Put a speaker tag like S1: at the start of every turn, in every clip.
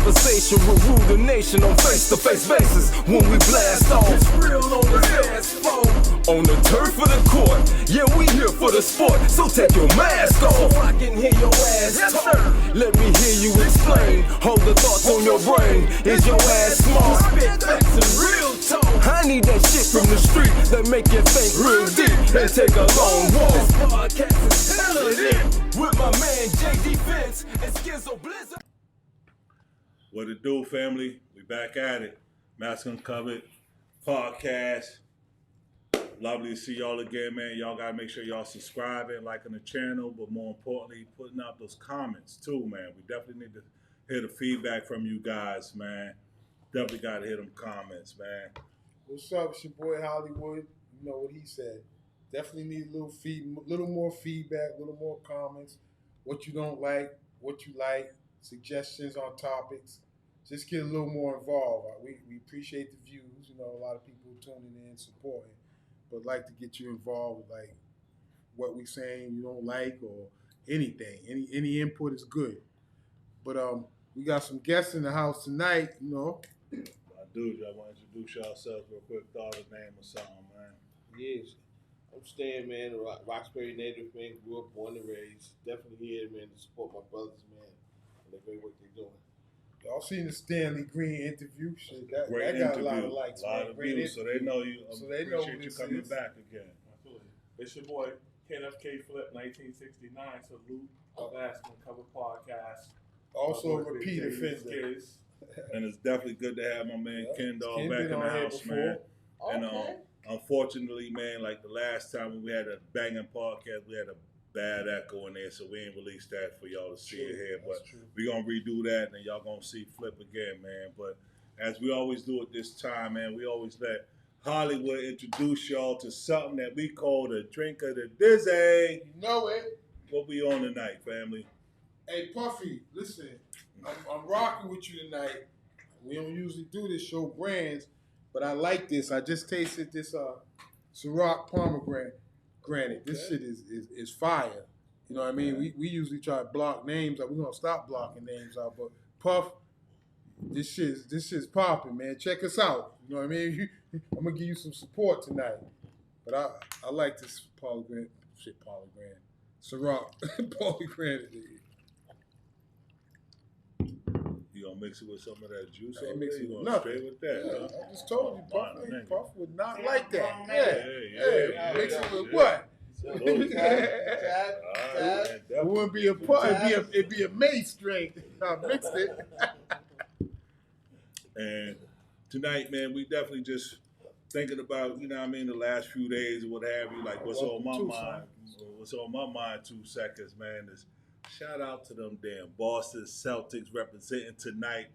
S1: conversation will rule the nation on face-to-face basis when we blast off. It's real on the dance floor, on the turf of the court. Yeah, we here for the sport, so take your mask off so I can hear your ass talk. Let me hear you explain. Hold the thoughts on your brain. Is your ass smart? Spit facts and real talk. I need that shit from the street that make you think real deep and take a long walk. This podcast is hella lit with my man JD Vince and Skizzo Blizzard.
S2: What it do, family? We back at it. Mask Uncovered podcast. Lovely to see y'all again, man. Y'all gotta make sure y'all subscribing, liking the channel, but more importantly, putting out those comments too, man. We definitely need to hear the feedback from you guys, man. Definitely gotta hear them comments, man.
S3: What's up? It's your boy Hollywood. You know what he said. Definitely need a little more feedback, a little more comments. What you don't like, what you like, suggestions on topics. Just get a little more involved. We appreciate the views. You know, a lot of people tuning in, supporting. But like to get you involved with like what we saying you don't like or anything. Any input is good. But we got some guests in the house tonight, you know.
S2: My dude, y'all want to introduce yourselves real quick, thought of name or something, man.
S4: Yes. I'm Stan, man, a Roxbury native, man, grew up, born and raised. Definitely here, man, to support my brothers, man, and the great work they're doing.
S3: Y'all seen the Stanley Green interview? Shit, that
S2: Great
S3: got
S2: interview.
S3: a lot of likes,
S2: a lot of views, so they know you.
S3: So they know
S2: appreciate you coming back again.
S5: Absolutely. It's your boy, KNFK Flip, 1969. Salute, Mask Uncovered podcast.
S3: Also a repeat offender.
S2: And it's definitely good to have my man Ken Dog back in the house, man.
S4: Okay.
S2: And unfortunately, man, like the last time when we had a banging podcast, we had a bad echo in there, so we ain't released that for y'all to see it here. But we're gonna redo that, and y'all gonna see Flip again, man. But as we always do at this time, man, we always let Hollywood introduce y'all to something that we call the drink of the dizzy.
S3: You know it.
S2: What we on tonight, family?
S3: Hey, Puffy, listen, I'm rocking with you tonight. We don't usually do this, show brands, but I like this. I just tasted this Ciroc pomegranate. Granted, this shit is fire. You know what I mean? We usually try to block names out. We're gonna stop blocking names out, but Puff, this shit's popping, man. Check us out. You know what I mean? I'm gonna give you some support tonight. But I like this pomegranate. Ciroc pomegranate.
S2: You gonna mix it with some of that juice?
S3: I ain't mix it
S2: You
S3: with
S2: gonna
S3: nothing.
S2: straight with that?
S3: Yeah,
S2: Huh?
S3: I just told you, Puff would not like that.
S2: Yeah.
S3: Mix it with what?
S2: Salute.
S3: It wouldn't be a puff. It'd be a mace drink. I mixed it.
S2: And tonight, man, we definitely just thinking about, you know what I mean, the last few days or what have you, like what's on my mind. What's on my mind 2 seconds, man, is shout out to them damn Boston Celtics representing tonight.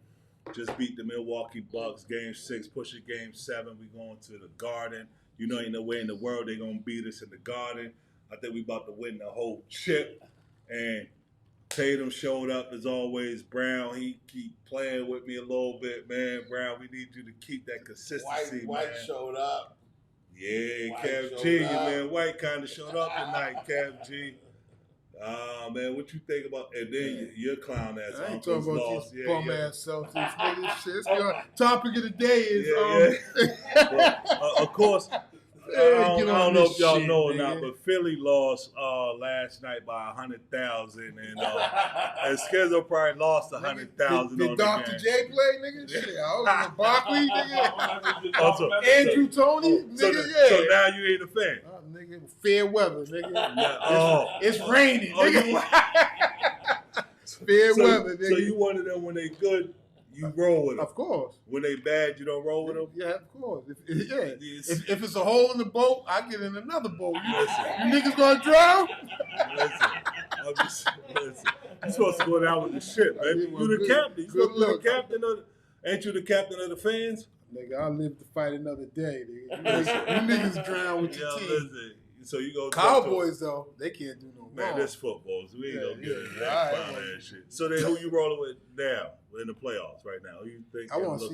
S2: Just beat the Milwaukee Bucks, Game 6, pushing Game 7. We going to the Garden. You know, ain't no way in the world they gonna beat us in the Garden. I think we about to win the whole chip. And Tatum showed up as always. Brown, he keep playing with me a little bit, man. Brown, we need you to keep that consistency,
S4: White
S2: man.
S4: showed up.
S2: Yeah,
S4: White
S2: Kev
S4: showed
S2: G, your
S4: up.
S2: man White kind of showed up tonight, Kev G. Man, what you think about? And then your clown ass
S3: I ain't
S2: uncle's
S3: talking about
S2: lost.
S3: these bum ass Celtics niggas. Shit. Topic of the day is
S2: Well, of course. I don't know if y'all know or not, but Philly lost last night by 100,000, and Skizzo probably lost 100,000.
S3: Did
S2: on
S3: Dr.
S2: the game.
S3: J play, nigga? Shit, I was in Barkley, nigga.
S2: Also,
S3: Andrew Tony, nigga,
S2: so now you ain't a fan.
S3: Nigga, fair weather, nigga.
S2: Oh.
S3: It's raining,
S2: Oh,
S3: nigga. Fair weather, nigga.
S2: So you one of them when they good, you roll with them.
S3: Of course.
S2: When they bad, you don't roll with them?
S3: Yeah, of course. If it's a hole in the boat, I get in another boat. You niggas gonna drown?
S2: Listen. You're supposed to go down with the ship, baby. You the captain. You supposed to be the captain of ain't you the captain of the fans?
S3: Nigga, I'll live to fight another day, nigga. You niggas drown with your team.
S2: Listen. So you go
S3: Cowboys though, they can't do no
S2: man,
S3: wrong.
S2: this football, so we ain't gonna get into
S3: All
S2: that
S3: right.
S2: clown ass shit. So then who you rolling with now in the playoffs right now? Who you think?
S3: I want to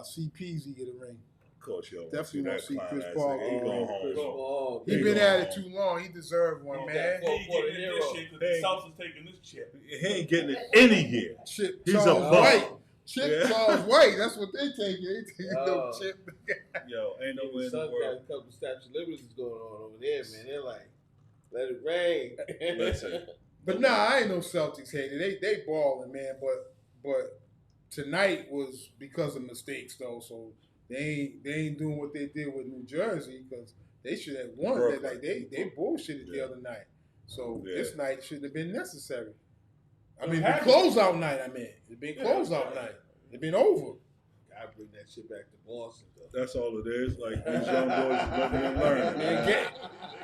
S3: see CPZ get a ring.
S2: Of course, you
S3: Definitely want to see
S2: clown
S3: Chris
S2: ass
S3: Paul
S2: nigga. He
S3: get a
S2: going
S3: ring.
S2: home.
S3: He been at it too long. He deserved one, man.
S5: He ain't getting this shit because the Celtics taking this chip.
S2: He ain't getting it any year.
S3: Shit,
S2: He's a
S3: Charles
S2: bum.
S3: White. Chip Charles White. That's what they take. They take no Chip.
S2: Yo, ain't no way in the
S4: Suns got a
S2: world.
S4: couple Statue of Liberties going on over there, man. They're like, let it rain.
S2: Listen.
S3: But nah, I ain't no Celtics hater. They balling, man. But tonight was because of mistakes though. So they ain't doing what they did with New Jersey because they should have won. Like they bullshitted the other night. So this night shouldn't have been necessary. I mean, the closeout night. It'd been closeout night. It'd been over.
S4: I bring that shit back to Boston though.
S2: That's all it is. Like these young boys is living and learning.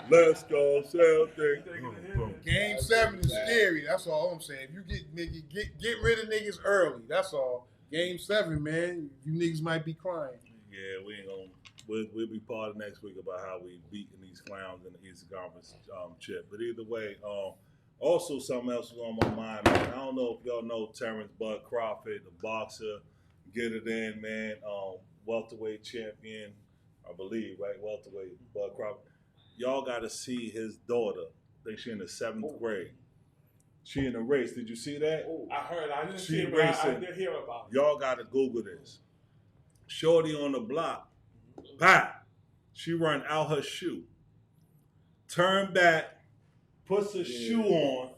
S2: Let's go, Celtics.
S3: Game 7 is scary. That's all I'm saying. If you get rid of niggas early. That's all. Game 7, man. You niggas might be crying.
S2: Yeah, we ain't gonna. We'll be part of next week about how we beating these clowns in the Eastern Conference chip. But either way, also something else was on my mind, man. I don't know if y'all know Terrence Bud Crawford, the boxer. Get it in, man. Welterweight champion, I believe, right? Welterweight Bud Crawford. Y'all got to see his daughter. I think she in the 7th grade. She in a race. Did you see that?
S5: I heard. I didn't
S2: She
S5: see it, but I
S2: racing.
S5: did hear about it.
S2: Y'all got to Google this. Shorty on the block. Pop. She run out her shoe. Turn back. Puts her shoe on.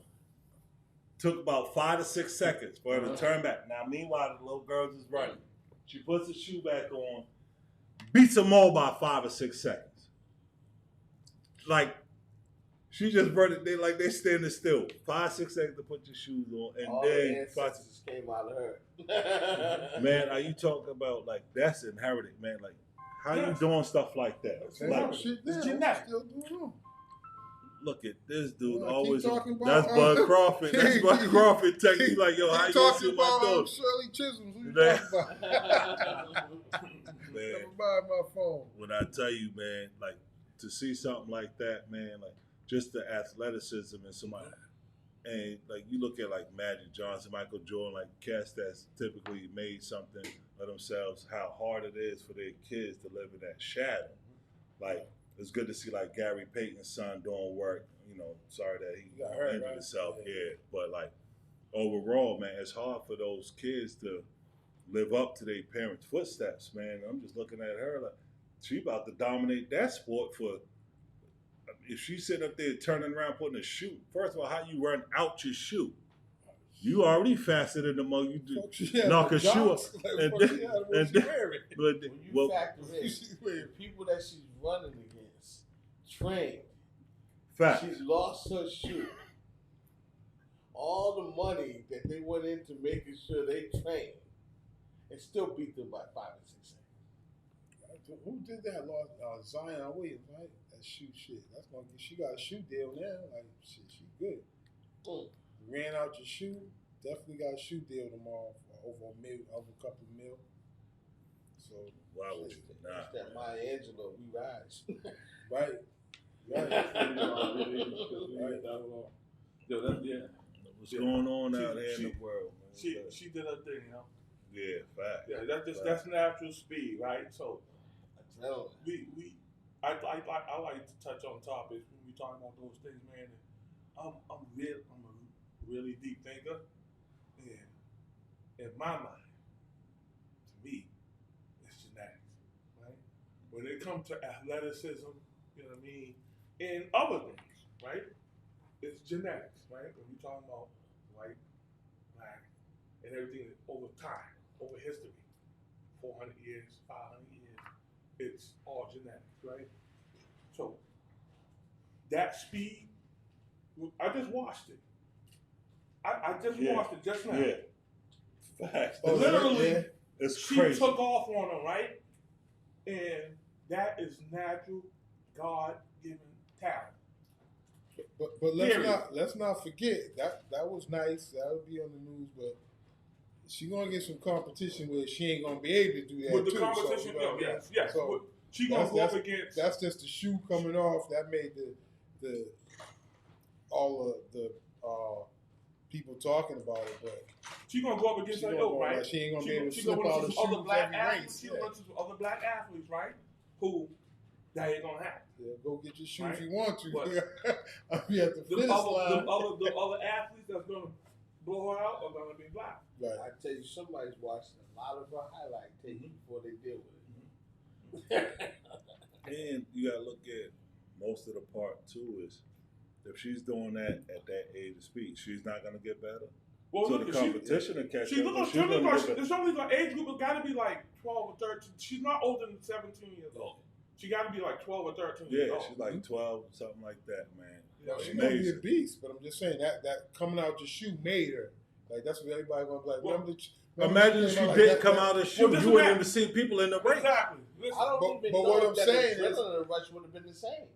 S2: Took about 5 to 6 seconds for her to turn back. Now, meanwhile, the little girls is running. She puts the shoe back on. Beats them all by 5 or 6 seconds. Like, she just running. They standing still. 5, 6 seconds to put your shoes on, and
S4: all
S2: then
S4: the ancestors came out of her.
S2: man, are you talking about like that's inherited, man? Like, how you doing stuff like that? Like,
S3: It's
S5: genetic.
S3: still going on.
S2: look at this dude.
S3: Well, I
S2: Always.
S3: keep talking about-
S2: That's Bud Crawford. That's Bud Crawford. Take me like, yo, how
S3: Keep
S2: you gonna
S3: talking
S2: see my
S3: about
S2: daughter?
S3: Shirley Chisholm. Who you
S2: Man.
S3: talking about?
S2: Man,
S3: Never mind my phone.
S2: when I tell you, man, like to see something like that, man, like just the athleticism and somebody, and like you look at like Magic Johnson, Michael Jordan, like cats that's typically made something of themselves, how hard it is for their kids to live in that shadow. Like it's good to see like Gary Payton's son doing work. You know, sorry that he
S3: got hurt,
S2: injured
S3: right?
S2: himself, but like overall, man, it's hard for those kids to live up to their parents' footsteps, man. I'm just looking at her like she about to dominate that sport for. If she's sitting up there turning around putting a shoe, first of all, how you run out your shoe? You already faster than the mug. You do knock a shoe up, and then
S4: When you factor in the people that she's running against, trained,
S2: fact.
S4: she's lost her shoe. All the money that they went into making sure they trained, and still beat them by 5 or 6 seconds.
S3: Who did that? Lost Zion Williams, right? That shoe shit. That's gonna get. She got a shoe deal now. Like shit, she good. Ran out your shoe. Definitely got a shoe deal tomorrow for over a couple mil. So
S2: Why would you not?
S4: It's that Maya Angelou, we rise.
S3: right.
S5: Yo, that's, yeah.
S2: What's going on out there in the world, man?
S5: She did her thing, you know.
S2: Yeah, fact.
S5: Yeah, that's natural speed, right? So
S4: No.
S5: I like to touch on topics when we talking about those things, man. I'm a really deep thinker, and in my mind, to me, it's genetics, right? When it comes to athleticism, you know what I mean, and other things, right? It's genetics, right? When we talking about white, black, and everything over time, over history, 400 years, 500 years, it's all genetics, right? So that speed, I just watched it. I just watched it just now.
S2: Yeah. Facts.
S5: Literally,
S2: It's
S5: she
S2: crazy.
S5: took off on him, right? And that is natural, God-given talent.
S3: But let's not forget that was nice. That'll be on the news, but she gonna get some competition where she ain't gonna be able to do that
S5: With the
S3: too.
S5: competition,
S3: so,
S5: yes.
S3: So
S5: She gonna go up against.
S3: That's just the shoe coming off. That made the all of the people talking about it, but
S5: She gonna go up against her ilk, right?
S3: She ain't gonna be able to
S5: She
S3: slip
S5: gonna
S3: out
S5: run
S3: of
S5: some other
S3: shoes
S5: black
S3: every
S5: athletes.
S3: race.
S5: She gonna run some other black athletes, right? Who that ain't gonna happen.
S3: Yeah, go get your shoes
S5: Right.
S3: if you want to.
S5: But
S3: I'll be at the finish line.
S5: The other athletes that's gonna blow her out or gonna be black.
S3: Right.
S4: I tell you, somebody's watching a lot of her highlight tape before they deal with it.
S2: And you gotta look at most of the part too is if she's doing that at that age of speed, she's not gonna get better.
S5: Well,
S2: So
S5: look,
S2: the competition to catch
S5: she
S2: up.
S5: looks
S2: She's gonna
S5: like
S2: get better.
S5: there's only like age group has got to be like 12 or 13. She's not older than 17 years old. She got to be like 12 or 13 years
S2: Yeah,
S5: old.
S2: she's like 12, something like that, man.
S3: No, she's gonna be a beast, but I'm just saying that coming out the shoe made her. Like that's what everybody gonna be like.
S5: Well,
S2: Imagine if she didn't come out of the shoe,
S5: this
S2: you
S5: is
S2: wouldn't
S5: that-
S2: even see people in the race.
S5: Exactly. Listen,
S4: I don't
S3: But-
S4: even
S3: but
S4: know
S3: what
S4: if
S3: I'm
S4: that
S3: saying is-
S4: adrenaline rush would have been the same.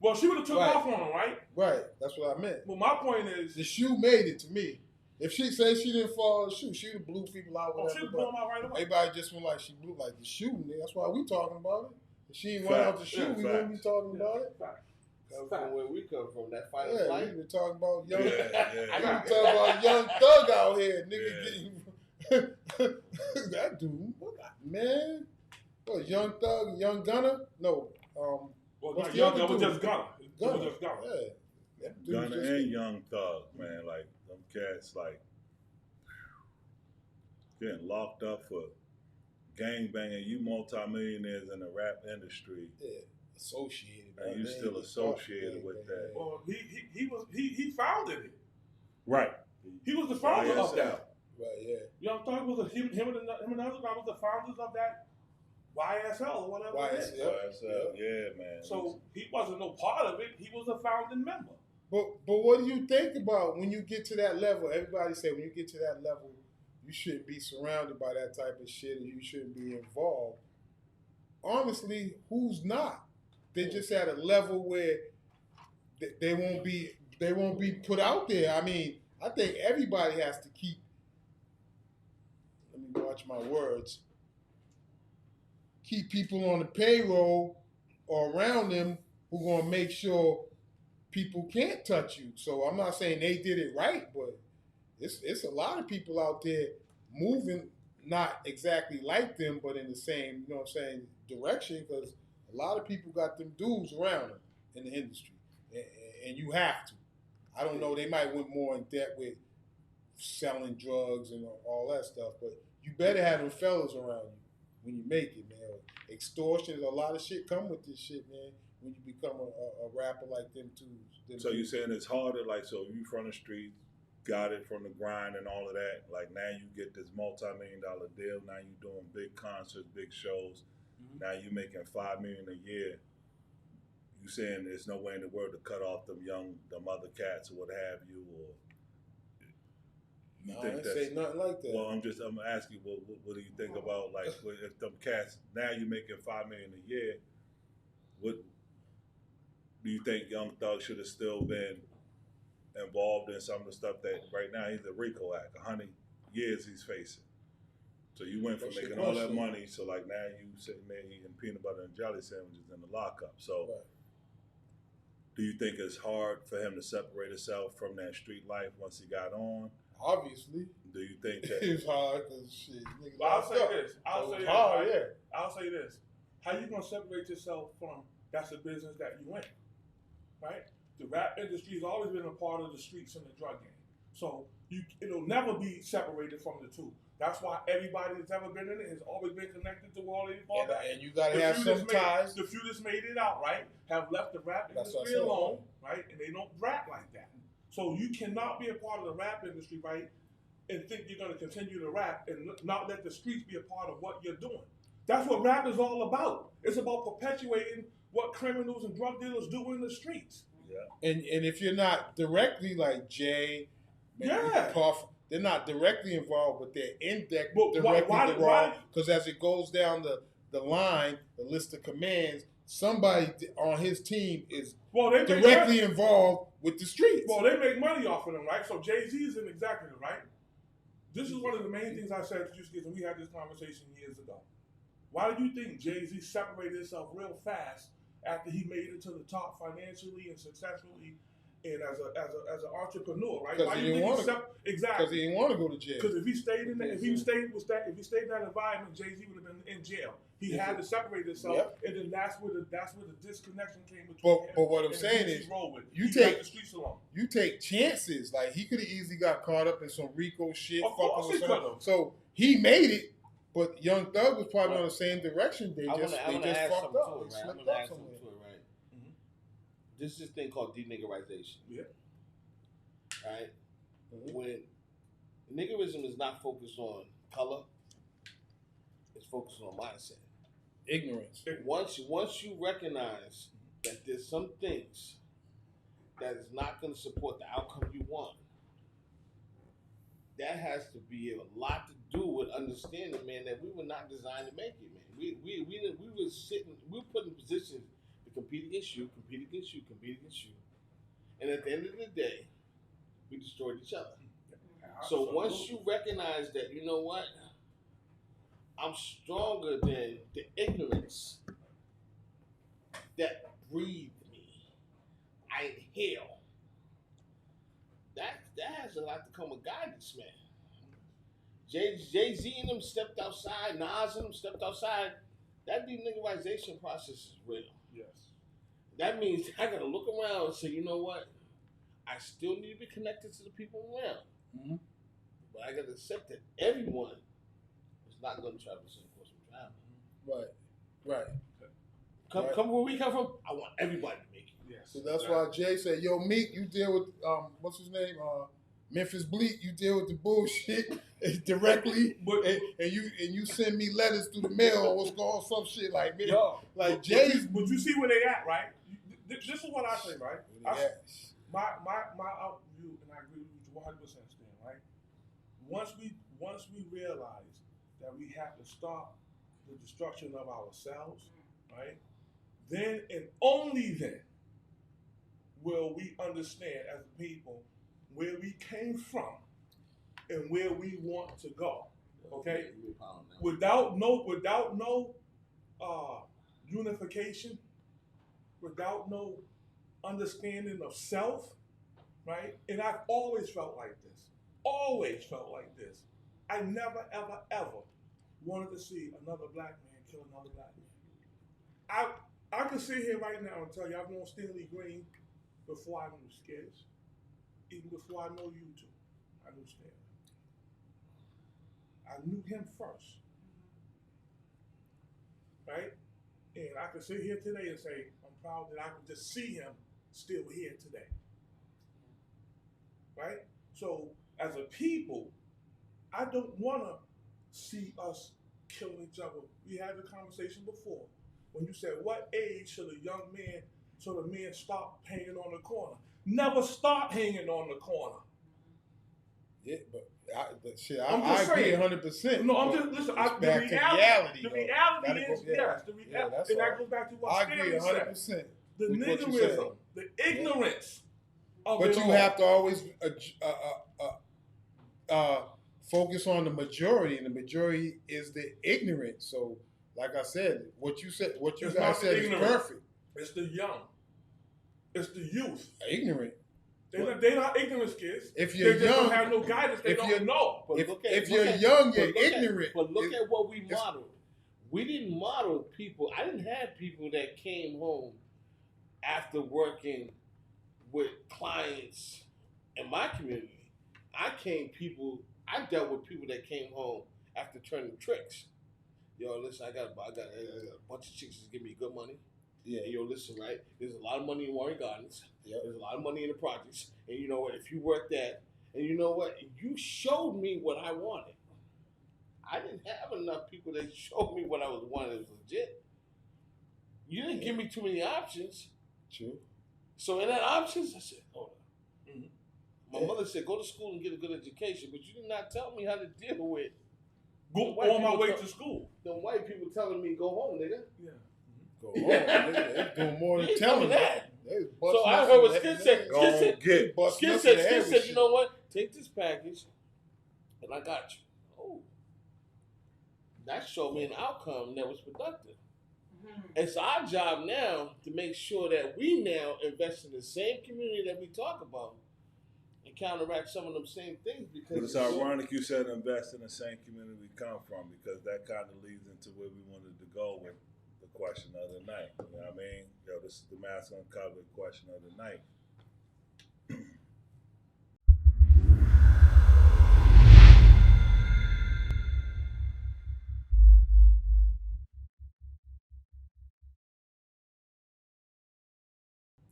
S5: well, she would have took
S3: Right.
S5: off on him, right?
S3: Right, that's what I meant.
S5: Well, my point is,
S3: The shoe made it to me. If she said she didn't fall the shoe, she'd have blew people out.
S5: oh,
S3: Whatever,
S5: she was
S3: but
S5: blowing out right away.
S3: everybody just went like she blew like the shoe. Nigga. That's why we talking about it. If she ain't went out the
S2: Facts.
S3: shoe,
S2: Yeah,
S3: we wouldn't be
S2: facts.
S3: talking about it.
S5: Fact.
S4: Come
S5: Fact.
S4: from where we come from, that fight or
S3: Yeah,
S4: flight.
S3: we been talking about young.
S2: Yeah,
S3: We
S2: yeah.
S3: been talking about young thug out here, nigga.
S2: Yeah.
S3: Getting that dude, man. What, young thug, young gunner? No,
S5: Well,
S3: What's
S5: not
S3: the
S5: young,
S3: other
S5: that was
S3: dude?
S5: just Gunner. It
S3: gunner.
S5: was just Gunner.
S3: Yeah. That dude
S2: Gunner
S3: just-
S2: and Young Thug, man. Like, them cats, like, getting locked up for gangbanging. You multimillionaires in the rap industry,
S3: yeah, associated.
S2: and you
S3: man.
S2: still
S3: They
S2: associated
S3: fuck,
S2: with
S3: man.
S2: that.
S5: Well, he founded it.
S2: Right.
S5: He was the founder of
S2: YSL.
S5: that.
S3: Right, yeah.
S5: Young Thug was him and the other guy was the founders of that YSL or whatever it is.
S3: YSL.
S2: Yeah, man.
S5: So he wasn't no part of it. He was a founding member.
S3: But what do you think about when you get to that level? Everybody say when you get to that level, you shouldn't be surrounded by that type of shit, and you shouldn't be involved. Honestly, who's not? They just at a level where they won't be put out there. I mean, I think everybody has to keep. Let me watch my words. Keep people on the payroll or around them who gonna make sure people can't touch you. So I'm not saying they did it right, but it's a lot of people out there moving not exactly like them, but in the same, you know what I'm saying, direction, because a lot of people got them dudes around them in the industry, and you have to. I don't know, they might went more in debt with selling drugs and all that stuff, but you better have them fellas around you when you make it, man. Extortion, a lot of shit come with this shit, man, when you become a rapper like them too.
S2: So you saying it's harder, like, so you from the street, got it from the grind and all of that, like now you get this multi-million-dollar deal, now you doing big concerts, big shows, now you making $5 million a year. You saying there's no way in the world to cut off them other cats or what have you, or you
S3: No, I
S2: think
S3: didn't
S2: that's
S3: say nothing like that.
S2: well? I'm asking, what do you think about, like, if them cats now you making $5 million a year? What do you think Young Thug should have still been involved in some of the stuff that right now he's a RICO Act, 100 years he's facing? So you went from
S3: What's your
S2: making all that
S3: question?
S2: money, so like now you sitting there eating peanut butter and jelly sandwiches in the lockup. So
S3: Right.
S2: do you think it's hard for him to separate himself from that street life once he got on?
S3: Obviously,
S2: Do you think that
S3: it's hard because shit. Niggas
S5: But I'll
S3: locked
S5: say
S3: up.
S5: this. I'll
S3: So
S5: say
S3: it's
S5: this.
S3: hard,
S5: right?
S3: yeah.
S5: I'll say this. How you gonna separate yourself from that's the business that you in, right? The rap industry has always been a part of the streets and the drug game, so it'll never be separated from the two. That's why everybody that's ever been in it has always been connected to all these all that.
S3: And you gotta
S5: The
S3: have
S5: few
S3: some
S5: that's made-
S3: ties.
S5: The few that's made it out, right, have left the rap
S3: That's what I
S5: industry
S3: said.
S5: alone, right, and they don't rap like that. So you cannot be a part of the rap industry, right, and think you're going to continue to rap and not let the streets be a part of what you're doing. That's what rap is all about. It's about perpetuating what criminals and drug dealers do in the streets.
S3: And if you're not directly like Jay, maybe
S5: Yeah.
S3: Puff, they're not directly involved, but they're
S5: But
S3: directly
S5: why-
S3: involved. Because as it goes down the line, the list of commands, somebody on his team is
S5: Well, they make
S3: directly
S5: money.
S3: involved with the streets.
S5: Well, they make money off of them, right? So Jay-Z is an executive, right? This is one of the main things I said to you, and we had this conversation years ago. Why do you think Jay-Z separated himself real fast after he made it to the top financially and successfully and as an entrepreneur, right?
S3: Because
S5: Why
S3: he
S5: you
S3: didn't
S5: think
S3: want to.
S5: exactly?
S3: Because he didn't want to go to jail.
S5: Because if he stayed in that environment, Jay-Z would have been in jail. He had to separate himself, and then that's where the disconnection came between him.
S3: But what I'm
S5: and
S3: saying
S5: Gucci
S3: is,
S5: Roman.
S3: you
S5: He
S3: take
S5: left the streets alone.
S3: you take chances. Like he could have easily got caught up in some RICO shit,
S5: Of course
S3: fucking with
S5: he
S3: someone.
S5: could've.
S3: So he made it, but Young Thug was probably on the same direction. They
S4: I
S3: just
S4: wanna add
S3: fucked
S4: something
S3: up.
S4: to it,
S3: They
S4: right? I'm
S3: slipped
S4: gonna
S3: up
S4: add something
S3: somewhere.
S4: to it, right? This is this thing called deniggerization,
S5: Yeah.
S4: right?
S3: Mhm.
S4: When niggerism is not focused on color, it's focused on mindset.
S3: Ignorance.
S4: Once you recognize that there's some things that is not going to support the outcome you want, that has to be a lot to do with understanding, man, that we were not designed to make it, man. We were put in positions to compete against you, and at the end of the day, we destroyed each other. So once you recognize that, you know what, I'm stronger than the ignorance that breathed me, I inhale. That has a lot to come with guidance, man. Jay-Z and them stepped outside, Nas and them stepped outside. That deniggerization process is real.
S5: Yes.
S4: That means I gotta look around and say, you know what? I still need to be connected to the people around.
S3: Mhm.
S4: But I gotta accept that everyone is not gonna travel the same course we travel.
S3: Right.
S4: Come where we come from, I want everybody to make it.
S5: Yes.
S3: So that's why Jay said, "Yo, Meek, you deal with what's his name? Memphis Bleak. You deal with the bullshit directly, and you send me letters through the mail or what's going on, some shit like me. Like Jay's.
S5: But you see where they at, right? This is what I say, right? My view, and I agree with you 100%, Stan, right? Once we realize that we have to stop the destruction of ourselves, right? Then and only then will we understand as a people where we came from and where we want to go. Okay? Without no unification, without no understanding of self, right? And I've always felt like this. Always felt like this. I never, ever, ever wanted to see another black man kill another black man. I can sit here right now and tell you I've known Stanley Green before I knew Skids. Even before I know you two, I knew Stanley. I knew him first. Right? And I can sit here today and say, I'm proud that I can just see him still here today. Right? So, as a people, I don't want to see us killing each other. We had the conversation before when you said, what age should a young man, so the man stop hanging on the corner? Never stop hanging on the corner.
S3: Yeah, but I agree 100%.
S5: No, I'm just listen. The reality is yes. And that goes back to what Stanley said.
S3: 100%.
S5: The niggerism, the ignorance of
S3: but
S5: it
S3: you
S5: all.
S3: have to always focus on the majority, and the majority is the ignorant. So, like I said, what you guys said is perfect.
S5: It's the young. It's the youth.
S3: Ignorant.
S5: They're not ignorant kids.
S3: If you're
S5: they
S3: young,
S5: don't have no guidance. They don't know.
S3: If you're young, you're ignorant.
S4: But look at what we modeled. We didn't model people. I didn't have people that came home after working with clients in my community. I dealt with people that came home after turning tricks. Yo, listen, I got a bunch of chicks that give me good money. Yeah, yo, listen, right? There's a lot of money in Warren Gardens. Yep. There's a lot of money in the projects. And you know what? If you work that, and you know what? You showed me what I wanted. I didn't have enough people that showed me what I was wanting. It was legit. You didn't give me too many options.
S3: True.
S4: So in that options, I said, hold on. Mm-hmm. My mother said, go to school and get a good education, but you did not tell me how to deal with.
S5: Go on my way to school.
S4: The white people telling me, go home, nigga.
S5: Yeah.
S3: Go home. They're doing more than telling
S4: that.
S3: So
S4: I heard what Skid said. Skid said, you know what? Take this package, and I got you. Oh. That showed me an outcome that was productive. It's our job now to make sure that we now invest in the same community that we talk about and counteract some of them same things. Because
S2: But it's ironic you said invest in the same community we come from, because that kind of leads into where we wanted to go with the question of the night. You know what I mean? Yo, this is the Mask Uncovered question of the night.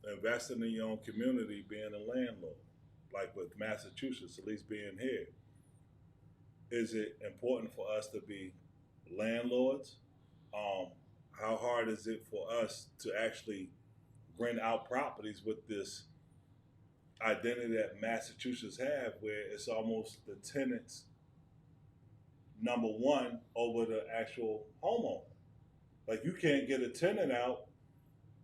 S2: Investing in your own community, being a landlord, like with Massachusetts, at least being here, is it important for us to be landlords? How hard is it for us to actually rent out properties with this identity that Massachusetts have, where it's almost the tenants number one over the actual homeowner? Like, you can't get a tenant out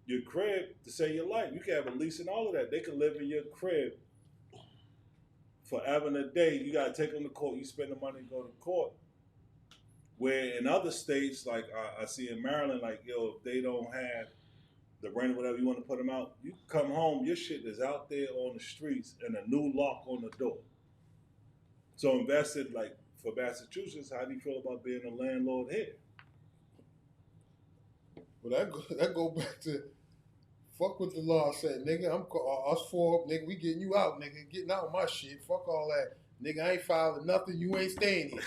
S2: your crib to save your life. You can have a lease and all of that. They can live in your crib forever and a day. You gotta take them to court. You spend the money to go to court. Where in other states, like I see in Maryland, like, yo, if they don't have the rent, whatever you want to put them out, you come home, your shit is out there on the streets and a new lock on the door. So invested, like, for Massachusetts, how do you feel about being a landlord here?
S3: Well, that go back to fuck what the law said, nigga. Us four, nigga. We getting you out, nigga. Getting out of my shit. Fuck all that, nigga. I ain't filing nothing. You ain't staying here.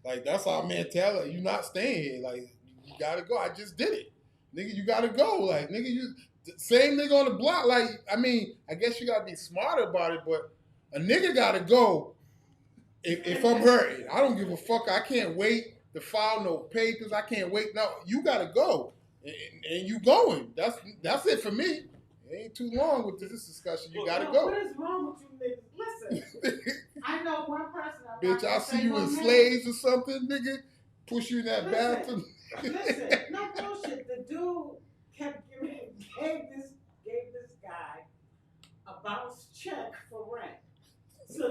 S3: Like, that's our mentality. You not staying here. Like, you gotta go. I just did it, nigga. You gotta go. Like, nigga, you same nigga on the block. Like, I mean, I guess you gotta be smarter about it, but a nigga gotta go. If I'm hurting, I don't give a fuck. I can't wait to file no papers. I can't wait. No, you gotta go. And you going. That's it for me. It ain't too long with this discussion. You gotta go.
S6: What is wrong with you niggas? Listen, I know one person.
S3: Bitch, I see you in slaves or something, nigga. Push you in that bathroom.
S6: Listen, no bullshit. The dude gave this guy a bounce check for rent. So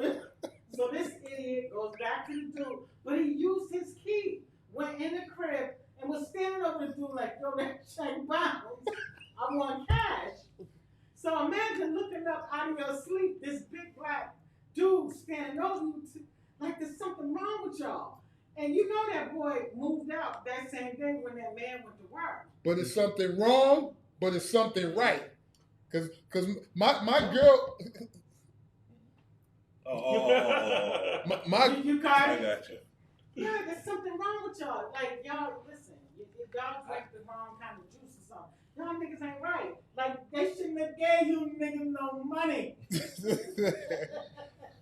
S6: this idiot goes back to the dude, but he used his key, went in the crib, and was standing over the dude like, yo, that check bounced. I want cash. So imagine looking up out of your sleep, this big black dude standing over you, like there's something wrong with y'all. And you know that boy moved out that same day when that man went to work.
S3: But it's something wrong, but it's something right. Cause my girl.
S6: You got it?
S2: I got you.
S6: Yeah, there's something wrong with y'all. Like, y'all, listen, y'all drink the wrong kind of juice or something. Y'all niggas ain't right. Like, they shouldn't have gave you niggas no money.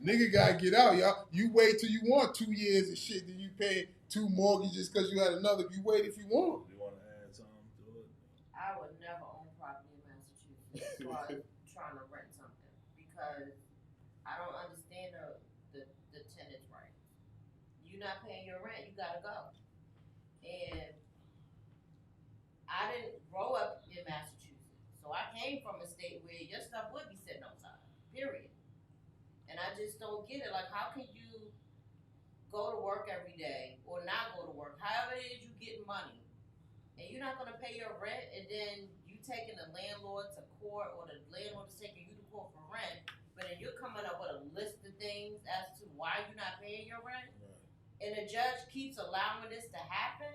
S3: Nigga gotta get out, y'all. You wait till you want 2 years of shit, then you pay 2 mortgages because you had another. You wait if you want.
S2: You want to add something to it?
S7: I would never own property in Massachusetts as far as trying to rent something, because I don't understand the tenant's rights. You're not paying your rent, you gotta go. And I didn't grow up in Massachusetts, so I came from a state where your stuff would be sitting outside, period. And I just don't get it. Like, how can you go to work every day or not go to work, however it is you get money, and you're not gonna pay your rent, and then you taking the landlord to court, or the landlord is taking you to court for rent, but then you're coming up with a list of things as to why you're not paying your rent, and the judge keeps allowing this to happen,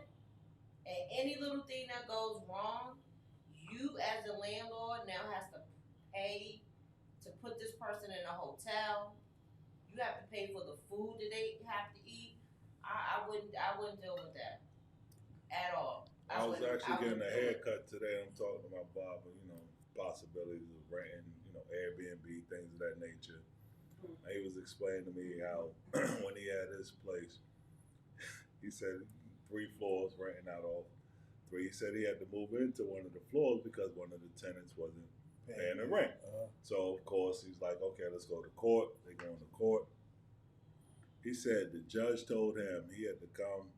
S7: and any little thing that goes wrong, you as the landlord now has to pay to put this person in a hotel. You have to pay for the food that they have to eat. I wouldn't deal with that at all.
S2: I was actually getting a haircut today. I'm talking to my barber, possibilities of renting, Airbnb, things of that nature. And he was explaining to me how when he had his place, he said 3 floors renting out all 3. He said he had to move into one of the floors because one of the tenants wasn't paying the rent. So of course he's like, okay, let's go to court. They go into court. He said the judge told him he had to come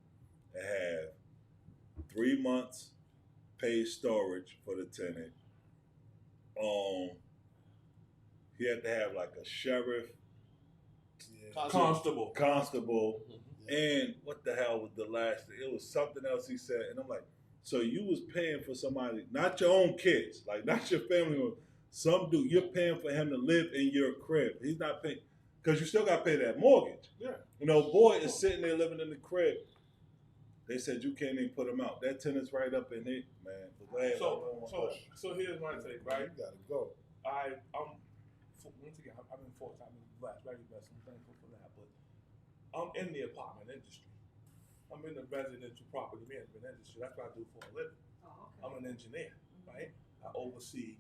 S2: and have 3 months paid storage for the tenant. He had to have like a sheriff,
S5: Constable.
S2: and what the hell was the last thing? It was something else he said, and I'm like, So you was paying for somebody, not your own kids, like not your family member. Some dude, you're paying for him to live in your crib. He's not paying, because you still got to pay that mortgage.
S5: Yeah.
S2: You know, boy is sitting there living in the crib. They said you can't even put him out. That tenant's right up in it, man. But go ahead.
S5: So here's my take, right?
S3: You gotta go.
S5: Once again, I've been 4 times in the blast, very best. I'm thankful for that. But I'm in the apartment industry. I'm in the residential property management industry. That's what I do for a living.
S6: Oh, okay.
S5: I'm an engineer, right? I oversee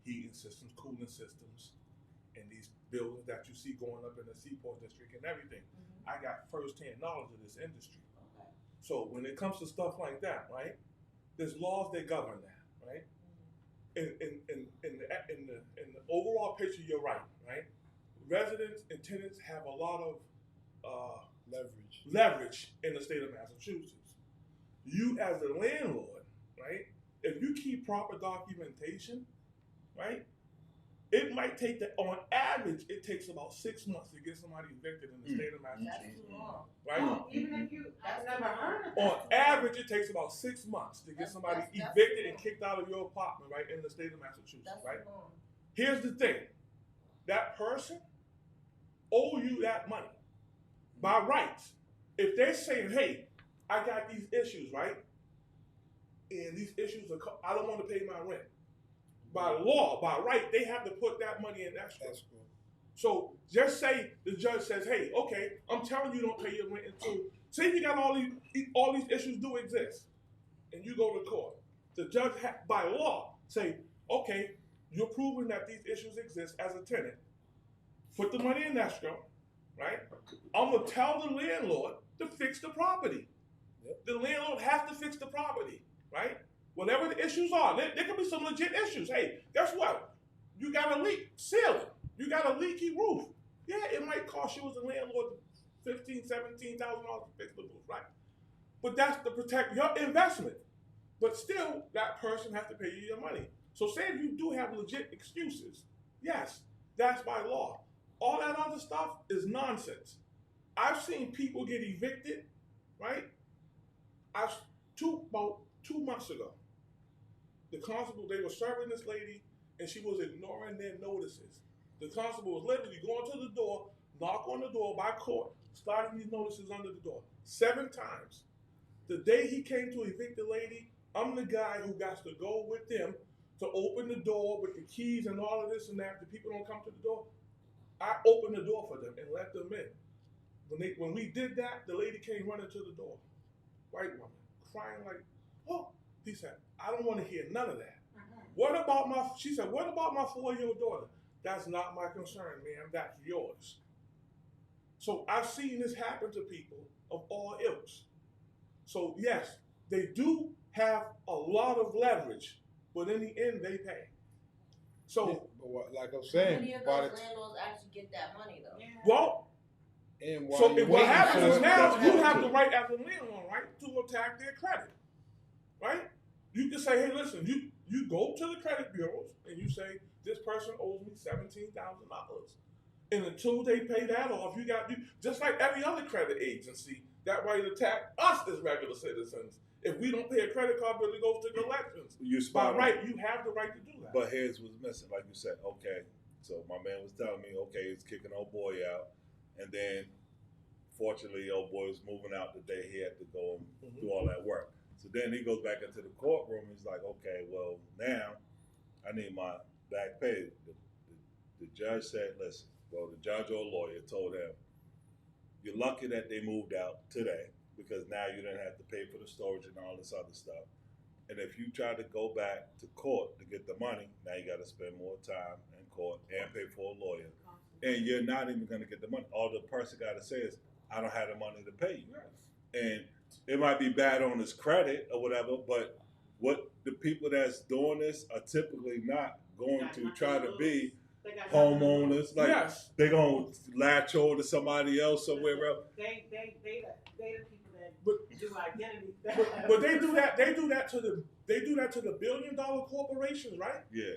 S5: heating systems, cooling systems, and these buildings that you see going up in the Seaport District and everything. I got first-hand knowledge of this industry.
S6: Okay.
S5: So when it comes to stuff like that, right, there's laws that govern that, right? In the overall picture, you're right? Residents and tenants have a lot of leverage in the state of Massachusetts. You as a landlord, right, if you keep proper documentation, right, it might take on average, it takes about 6 months to get somebody evicted in the state of Massachusetts.
S7: That's too long.
S5: Right?
S6: Oh, even if you, I've never heard of that.
S5: On average, it takes about 6 months to get somebody
S7: That's
S5: evicted
S7: cool.
S5: and kicked out of your apartment, right, in the state of Massachusetts,
S7: That's
S5: right?
S7: too long.
S5: Here's the thing. That person owe you that money by rights. If they're saying, hey, I got these issues, right? And these issues are, I don't want to pay my rent. By law, by right, they have to put that money in escrow. So just say the judge says, hey, okay, I'm telling you don't pay your rent until, say you got all these issues do exist, and you go to court. The judge, by law, say, okay, you're proving that these issues exist as a tenant. Put the money in escrow, right? I'm gonna tell the landlord to fix the property.
S3: Yep.
S5: The landlord has to fix the property, right? Whatever the issues are, there could be some legit issues. Hey, guess what? You got a leak, ceiling. You got a leaky roof. Yeah, it might cost you as a landlord $15,000, $17,000 to fix the roof, right? But that's to protect your investment. But still, that person has to pay you your money. So say if you do have legit excuses, yes, that's by law. All that other stuff is nonsense. I've seen people get evicted, right? About 2 months ago, the constable, they were serving this lady and she was ignoring their notices. The constable was literally going to the door, knock on the door by court, sliding these notices under the door 7 times. The day he came to evict the lady, I'm the guy who got to go with them to open the door with the keys and all of this and that. The people don't come to the door. I opened the door for them and let them in. When we did that, the lady came running to the door. White woman, crying like, oh, he said, I don't want to hear none of that. She said, what about my 4-year-old daughter? That's not my concern, ma'am, that's yours. So I've seen this happen to people of all ilks. So yes, they do have a lot of leverage, but in the end, they pay. So,
S3: but what, like I'm
S7: How
S3: saying,
S7: many of
S3: by
S7: those
S3: the
S7: landlords actually get that money though?
S6: Yeah.
S5: well,
S3: and while
S5: so
S3: you're
S5: what
S3: waiting
S5: happens
S3: for
S5: is
S3: it,
S5: now
S2: that's
S5: you
S2: good,
S5: have
S2: too.
S5: the right as a landlord, right, to attack their credit, right? You can say, hey, listen, you go to the credit bureaus and you say, this person owes me $17,000. And until they pay that off, you just like every other credit agency, that right to attack us as regular citizens. If we don't pay a credit card bill, it goes to collections.
S2: You
S5: By
S2: spot on.
S5: right, you have the right to do that.
S2: But here's what's missing, like you said. Okay, so my man was telling me, okay, he's kicking old boy out, and then fortunately, old boy was moving out the day he had to go and do all that work. So then he goes back into the courtroom. He's like, okay, well now I need my back pay. The judge said, listen. Well, the judge or lawyer told him, you're lucky that they moved out today because now you didn't have to pay for the storage and all this other stuff. And if you try to go back to court to get the money, now you got to spend more time in court and pay for a lawyer. And you're not even going to get the money. All the person got to say is, I don't have the money to pay you. And it might be bad on his credit or whatever, but what the people that's doing this are typically not going to try to be homeowners. Like
S5: Yes.
S2: they're going to latch on to somebody else somewhere else.
S6: They the people that
S5: But-
S6: do identity.
S5: But they do that to the $1 billion corporations, right?
S2: Yeah.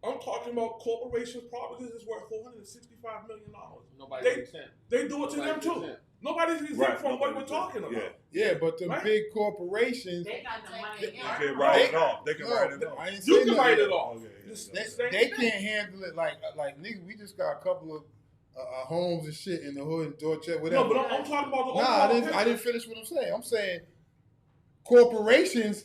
S5: I'm talking about corporations properties is worth $465 million.
S4: Nobody
S5: They-
S4: gets in.
S5: They do it to them too. Nobody's exempt
S2: Right,
S5: from what we're
S2: nobody's
S5: talking
S2: exempt,
S5: about.
S3: Yeah, but the
S5: Right.
S3: big corporations,
S6: They got the money.
S7: They
S2: They can write it off. They can write it off.
S3: I ain't
S5: You
S3: saying
S5: can
S3: nothing.
S5: write it off.
S2: Okay, yeah,
S5: This-
S2: yeah.
S5: this same
S3: They
S5: thing.
S3: can't handle it like nigga. We just got a couple of homes and shit in the hood, in Dorchester, whatever.
S5: No, but I'm talking about the
S3: Nah,
S5: overall
S3: I
S5: picture.
S3: didn't finish what I'm saying. I'm saying corporations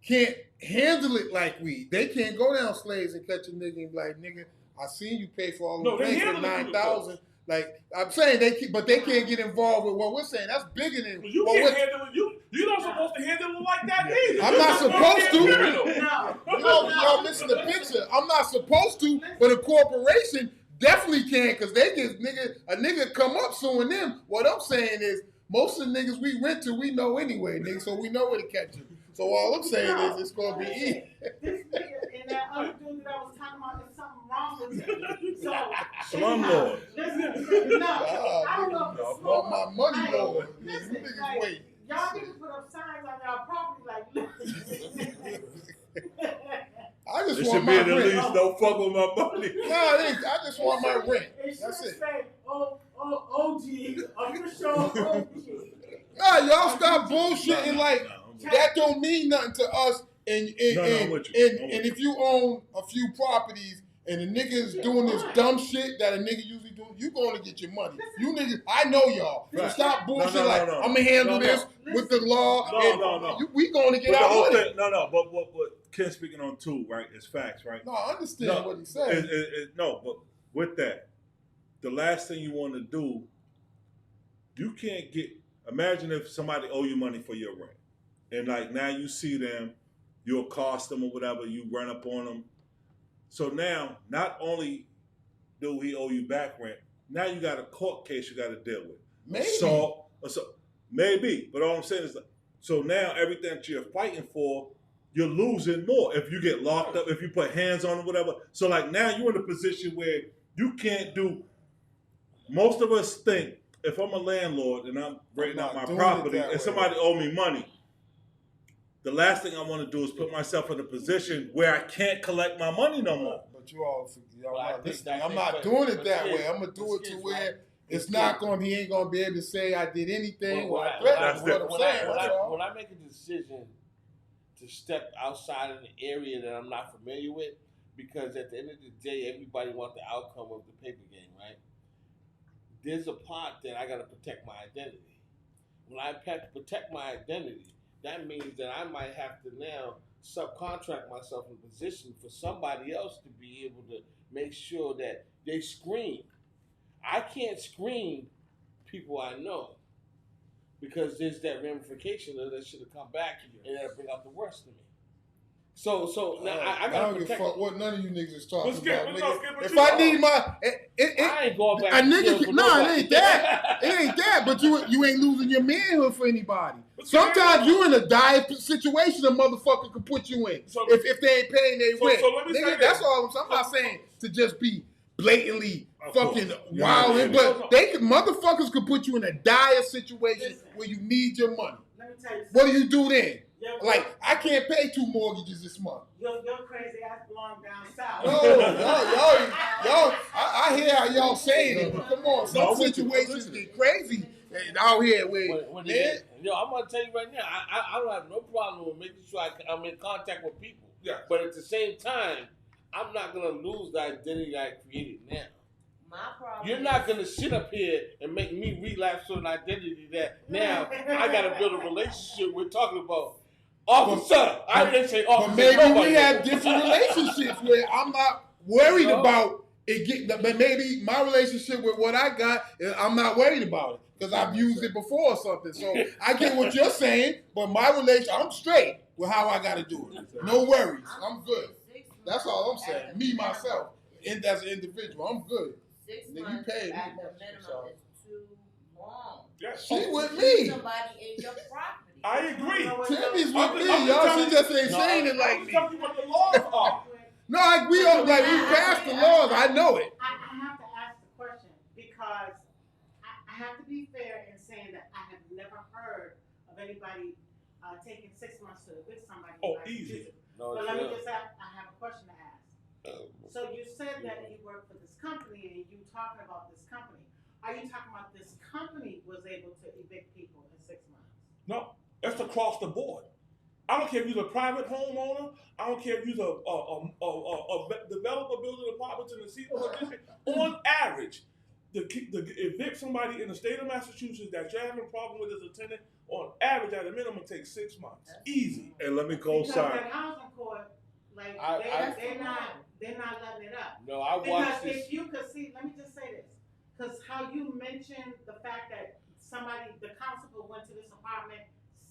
S3: can't handle it like we. They can't go down slaves and catch a nigga and be like, nigga, I seen you pay for all
S5: No,
S3: the
S5: they
S3: things for
S5: handle it through the
S3: 9,000. Like I'm saying, but they can't get involved with what we're saying. That's bigger than
S5: You
S3: what
S5: can't
S3: we're.
S5: handle it. You're not supposed to handle it like that either.
S3: I'm
S5: You're
S3: not
S5: just
S3: supposed
S5: being
S3: to.
S5: criminal.
S3: Yo, listen to picture. I'm not supposed to, but a corporation definitely can because they get a nigga come up suing them. What I'm saying is most of the niggas we rent to, we know anyway, nigga, so we know where to catch them. So all I'm saying is it's gonna be easy.
S6: This nigga and that other dude that I was talking about, there's something wrong with him. So,
S2: Slumlord.
S6: listen, no, I don't know if
S3: I
S6: it's
S3: want my money,
S6: Hey,
S3: Lord.
S6: listen,
S3: You niggas
S6: like,
S3: wait.
S6: y'all need to put up signs on y'all property like,
S3: I just
S2: It
S3: want
S2: should
S3: my
S2: be at
S3: rent.
S2: least don't fuck with my money.
S3: No, it ain't. I just want my rent.
S6: It
S3: That's
S6: should
S3: it.
S6: say, OG, official OG.
S3: Nah, y'all stop bullshitting like
S2: No,
S3: that don't mean nothing to us. And
S2: No, I'm with you. I'm with
S3: and if you own a few properties and the nigga's doing this dumb shit that a nigga usually do, you going to get your money. You niggas, I know y'all. So
S2: Right.
S3: stop bullshit
S2: No,
S3: like
S2: no.
S3: I'm gonna handle
S2: No,
S3: this with the law.
S2: No.
S3: We going to get
S2: But the
S3: our
S2: whole
S3: money.
S2: thing, but what Ken's speaking on too, right, is facts, right?
S3: No, I understand what he's saying.
S2: No, but with that, the last thing you want to do, you can't get. Imagine if somebody owe you money for your rent, and like now you see them, you'll cost them or whatever, you run up on them. So now, not only do he owe you back rent, now you got a court case you got to deal with.
S3: Maybe.
S2: Maybe, but all I'm saying is, so now everything that you're fighting for, you're losing more if you get locked up, if you put hands on them, whatever. So like now you're in a position where you can't do. Most of us think if I'm a landlord and I'm renting out my property and somebody owe me money, the last thing I want to do is put myself in a position where I can't collect my money no more.
S3: But y'all
S4: Well, I
S3: not
S4: think
S3: listening.
S4: that's
S3: I'm
S4: it,
S3: not
S4: but-
S3: doing it
S4: but
S3: that
S4: kids-
S3: way. I'm gonna do it
S4: but
S3: to
S4: kids,
S3: where
S4: right?
S3: it's
S4: But
S3: not
S4: kids-
S3: going. He ain't gonna be able to say I did anything
S4: Well,
S3: or I
S4: when
S3: threatened.
S2: That's
S3: Is what I'm
S2: different.
S3: saying. That's all.
S4: when I make a decision to step outside of an area that I'm not familiar with, because at the end of the day, everybody wants the outcome of the paper game, right? There's a part that I got to protect my identity. When I have to protect my identity, that means that I might have to now subcontract myself in a position for somebody else to be able to make sure that they screen. I can't screen people I know because there's that ramification of that should have come back and that'll bring out the worst in me. So now I
S3: I
S4: gotta
S3: don't give a
S4: protect.
S3: fuck what none of you niggas is talking
S5: Let's get-
S3: about.
S5: let's
S3: Nigga.
S5: get what
S3: If
S5: you
S3: I
S5: want.
S3: need my,
S4: I ain't going back
S3: a
S4: to jail
S3: nigga,
S4: for
S3: no,
S4: nobody.
S3: it ain't that. It ain't that. But you ain't losing your manhood for anybody.
S5: But
S3: Sometimes
S5: you
S3: you in a dire situation a motherfucker can put you in
S5: So-
S3: if they ain't paying their rent.
S5: so let me say
S3: Nigga,
S5: this.
S3: that's all I'm not saying to just be blatantly
S2: Of course.
S3: fucking
S2: You're
S3: wilding,
S2: not
S3: but they can motherfuckers could put you in a dire situation
S6: Listen.
S3: where you need your money.
S6: Let me tell you
S3: What
S6: something.
S3: do you do then?
S6: Your-
S3: Like I can't pay 2 mortgages this month.
S6: Your crazy ass belong down south.
S3: Y'all, I hear how y'all saying it, but come on, some
S2: No, I'm with you.
S3: situations get crazy out here with
S4: When
S3: man.
S4: I'm gonna tell you right now, I don't have no problem with making sure I'm in contact with people.
S5: Yeah.
S4: But at the same time, I'm not gonna lose the identity I created now.
S7: My problem.
S4: You're not gonna sit up here and make me relapse on an identity that now I gotta build a relationship we're talking about. Officer, I didn't say officer.
S3: But maybe
S4: nobody.
S3: we have different relationships where I'm not worried
S4: You know?
S3: about it getting. But maybe my relationship with what I got, I'm not worried about it because I've used it before or something. So I get what you're saying, but my relation, I'm straight with how I got to do it. No worries, I'm good.
S7: 6 months
S3: That's all I'm
S7: at
S3: saying.
S7: the
S3: Me
S7: minimum.
S3: myself, and as an individual, I'm good.
S7: 6
S3: Nigga, you
S7: months
S3: paid me.
S7: at the minimum
S3: So-
S7: is too long.
S5: Yes.
S3: She with
S7: Keep
S3: me.
S7: somebody in your property.
S5: I agree.
S3: Timmy's with
S5: I'm
S3: me.
S5: just
S3: Y'all,
S5: telling-
S3: she just ain't
S4: No,
S3: saying it
S5: I'm
S3: like
S5: just
S3: me.
S5: telling you what the laws are.
S3: No, we passed the laws. I know it.
S6: I have to ask the question because I have to be fair in saying that I have never heard of anybody taking 6 months to evict somebody.
S5: Oh,
S6: Like,
S5: easy.
S4: No,
S6: But
S4: it's
S6: let me
S4: not.
S6: just ask, I have a question to ask. So you said that you work for this company and you talking about this company. are you talking about this company was able to evict people in 6 months?
S5: No, that's across the board. I don't care if you're a private homeowner. I don't care if you're a developer building apartments in the Cedar district. On average, to evict somebody in the state of Massachusetts that you're having a problem with as a tenant, on average, at a minimum, takes 6 months. Easy.
S2: And let me
S6: Because
S2: co-sign.
S6: that housing court, like they're not letting it up.
S4: No, I
S6: Because
S4: watched this.
S6: if you could see, let me just say this, because how you mentioned the fact that the constable went to this apartment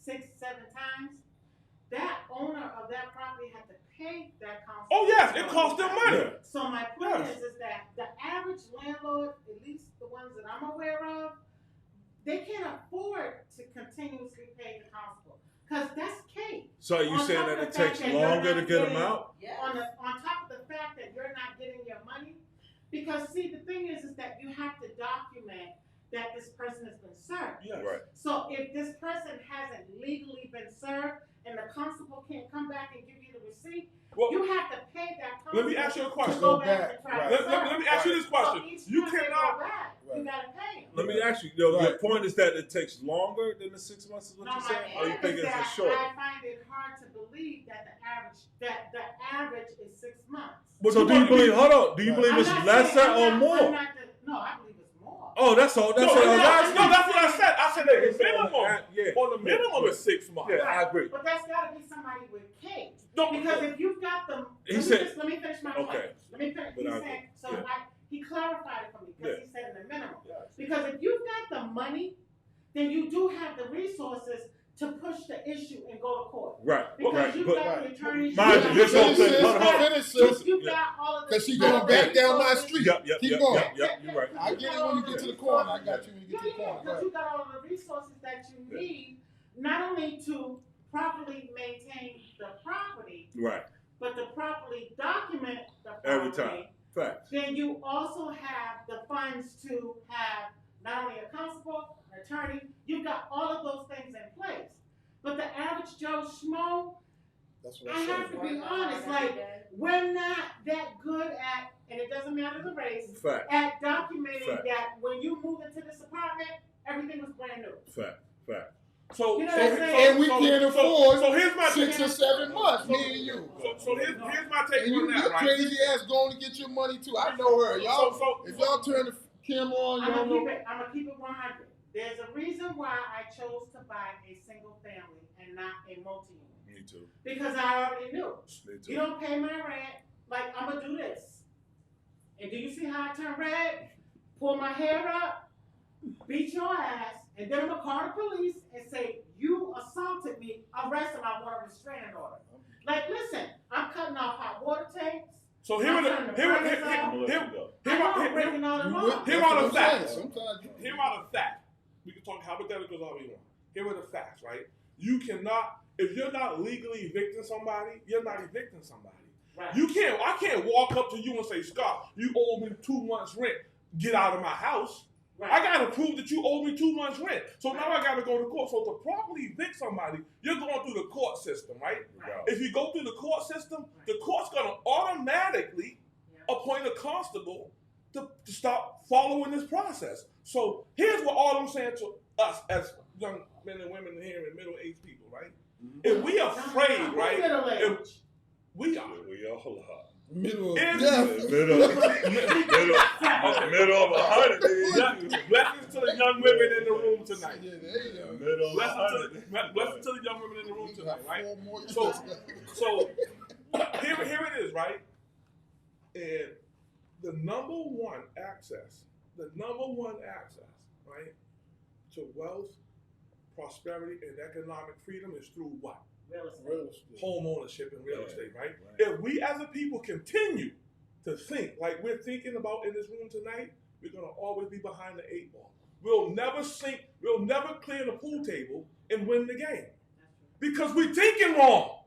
S6: 6, 7 times, that owner of that property had to pay that constable.
S5: Oh yes, it costs them money.
S6: So my point is that the average landlord, at least the ones that I'm aware of, they can't afford to continuously pay the constable. Because that's key.
S2: So are you
S6: On
S2: saying
S6: top
S2: that
S6: of
S2: it
S6: the
S2: takes
S6: fact that you're
S2: longer to
S6: not
S2: get them
S6: getting-
S2: out?
S7: Yes.
S6: On top of the fact that you're not getting your money, because see, the thing is that you have to document that this person has been served.
S5: Yes.
S2: Right.
S6: So if this person hasn't legally been served and the constable can't come back and give you the receipt,
S5: Well,
S6: you have to pay that constable.
S5: let me ask you a question.
S6: To go
S3: Go
S6: back
S3: back,
S6: and try
S3: right.
S6: to
S5: let
S6: serve.
S5: me ask you this question.
S6: So each
S5: You
S6: time they
S5: cannot.
S6: go back, you
S3: Right.
S6: gotta pay them.
S2: Let me ask you, your
S3: Right.
S2: point is that it takes longer than the 6 months is what
S6: No,
S2: you're
S6: my
S2: saying? Or you
S6: point
S2: think
S6: is
S2: it's a
S6: that
S2: short?
S6: I find it hard to believe that the average is 6 months.
S2: So do you believe, hold on, do you
S3: Right.
S2: believe
S6: I'm
S2: it's
S6: not
S2: lesser
S6: saying-
S2: or
S6: I'm
S2: more?
S6: not no, I believe it's more.
S2: Oh, that's all, that's
S5: No,
S2: what I
S5: no,
S2: was
S5: no,
S2: asking.
S5: that's what I said. I said that the minimum.
S2: Yeah.
S5: On the minimum is 6 months.
S2: Yeah, I agree.
S6: But that's gotta be somebody with K.
S5: No,
S6: Because if you've got them,
S2: He
S6: let
S2: said-
S6: me finish my point.
S2: Okay.
S6: Let me finish.
S2: But
S6: He
S2: I
S6: said,
S2: agree.
S6: so
S2: Yeah.
S6: he clarified it for me because
S2: Yeah.
S6: he said in the minimum.
S2: Yes.
S6: Because if you've got the money, then you do have the resources to push the issue and go to court.
S2: Right,
S6: Because
S2: right,
S6: you've
S2: but
S6: got the attorneys.
S2: mind
S6: you've
S2: you, this whole
S6: got-
S2: thing,
S3: Finish
S2: hold on, hold on.
S3: this, sis.
S6: You've got all of the.
S3: Cause she going back down my street.
S2: Yep, yep,
S3: Keep
S2: yep,
S3: going.
S2: yep, you're right.
S3: I get it when you get to the corner. I got you when you get to the corner.
S6: Because you got all the resources that you need, not only to properly maintain the property,
S2: Right,
S6: but to properly document the property.
S2: every time, facts.
S6: Then you also have the funds to have not only a constable, an attorney, you've got all of those things in place. But the average Joe Schmo,
S3: That's what
S6: I
S3: I
S6: have
S3: said.
S6: to be honest, like, we're not that good at, and it doesn't matter the race,
S2: Fact,
S6: at documenting
S2: Fact.
S6: that when you moved into this apartment, everything was brand new.
S2: fact, fact.
S5: So,
S6: You know
S5: so,
S6: what I'm saying?
S3: And we can't afford
S5: So here's my
S3: 6 or 7 months, me and you.
S5: So here's my take
S3: And
S5: on
S3: you
S5: that, right?
S3: crazy ass going to get your money too. I know her. Y'all,
S5: So-
S3: if y'all turn the camera on,
S6: I'm
S3: y'all
S6: gonna
S3: know.
S6: keep it 100. There's a reason why I chose to buy a single family and not a multi-unit.
S2: Me too,
S6: Because I already knew.
S2: me
S6: You
S2: too.
S6: don't pay my rent, like I'm gonna do this. And do you see how I turn red? Pull my hair up, beat your ass, and then I'm gonna call the police and say, you assaulted me, arrest him, I want a restraining order. Like, listen, I'm cutting off hot water tanks.
S5: So here are the
S2: I'm gonna let you go.
S6: Breaking all the
S3: You
S6: laws.
S3: with-
S5: Here
S3: that's
S5: are
S3: what
S5: the
S3: I'm saying.
S5: facts.
S3: Sometimes you-
S5: Here are the facts. We can talk hypotheticals all we want. Here are the facts, right? You cannot, if you're not legally evicting somebody, you're not evicting somebody.
S6: Right.
S5: I can't walk up to you and say, Scott, you owe me 2 months rent. Get out of my house.
S6: Right.
S5: I gotta prove that you owe me 2 months rent. So now I gotta go to court. So to properly evict somebody, you're going through the court system, right?
S6: Right.
S5: If you go through the court system, the court's gonna automatically
S6: Yeah.
S5: appoint a constable to start following this process. So here's what all I'm saying to us as young men and women here and middle-aged people, right? If we afraid,
S6: No,
S5: right?
S6: middle age.
S5: If we are.
S2: We all are.
S3: Middle of
S5: If-
S3: death.
S2: Middle of 100.
S5: Blessings to the young women in the room tonight.
S3: Yeah, there you go.
S2: Middle of
S5: Blessings
S2: 100.
S5: to the young women in the room
S3: We
S5: tonight,
S3: got
S5: right?
S3: 4 more years.
S5: So here it is, right? And the number one access, right, to wealth, prosperity, and economic freedom is through what?
S6: Real estate.
S3: Real estate.
S5: Home ownership and real
S2: Right,
S5: estate, right?
S2: right.
S5: If we as a people continue to think like we're thinking about in this room tonight, we're gonna always be behind the 8 ball. We'll never clear the pool table and win the game. Because we're thinking wrong.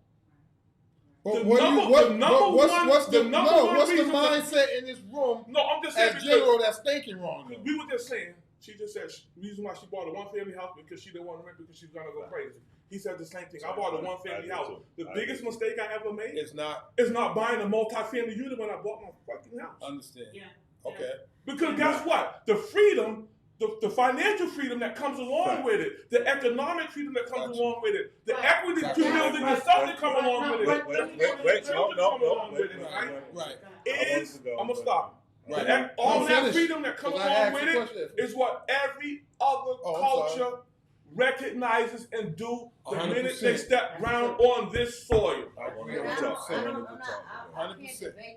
S3: But
S5: The
S3: what
S5: number-
S3: you, what,
S5: the number
S3: what, what's,
S5: one-
S3: what's
S5: the
S3: the,
S5: number
S3: no,
S5: one
S3: what's the
S5: reason for-
S3: mindset in this room
S5: No, I'm just saying
S3: as
S5: because
S3: general that's thinking wrong? though?
S5: we were just saying, she just said the reason why she bought a one-family house because she didn't want to rent because she's gonna go crazy. He said the same thing. I bought a one-family house. The biggest mistake I ever made
S3: It's not.
S5: is not buying a multi-family unit when I bought my fucking house.
S3: Understand.
S6: Yeah.
S3: Okay.
S5: Because guess what? The freedom the financial freedom that comes along with it, the economic freedom that comes along with it, the equity that you build in yourself that come along with it.
S2: Wait,
S5: Right. I'm gonna stop.
S3: Right.
S5: All
S3: I'm
S5: that
S3: finished.
S5: freedom that comes
S3: Cause I
S5: along
S3: asked
S5: with
S3: the
S5: it
S3: question.
S5: is what every other culture recognizes and do the
S3: 100%.
S5: minute they step ground on this soil.
S7: I can't debate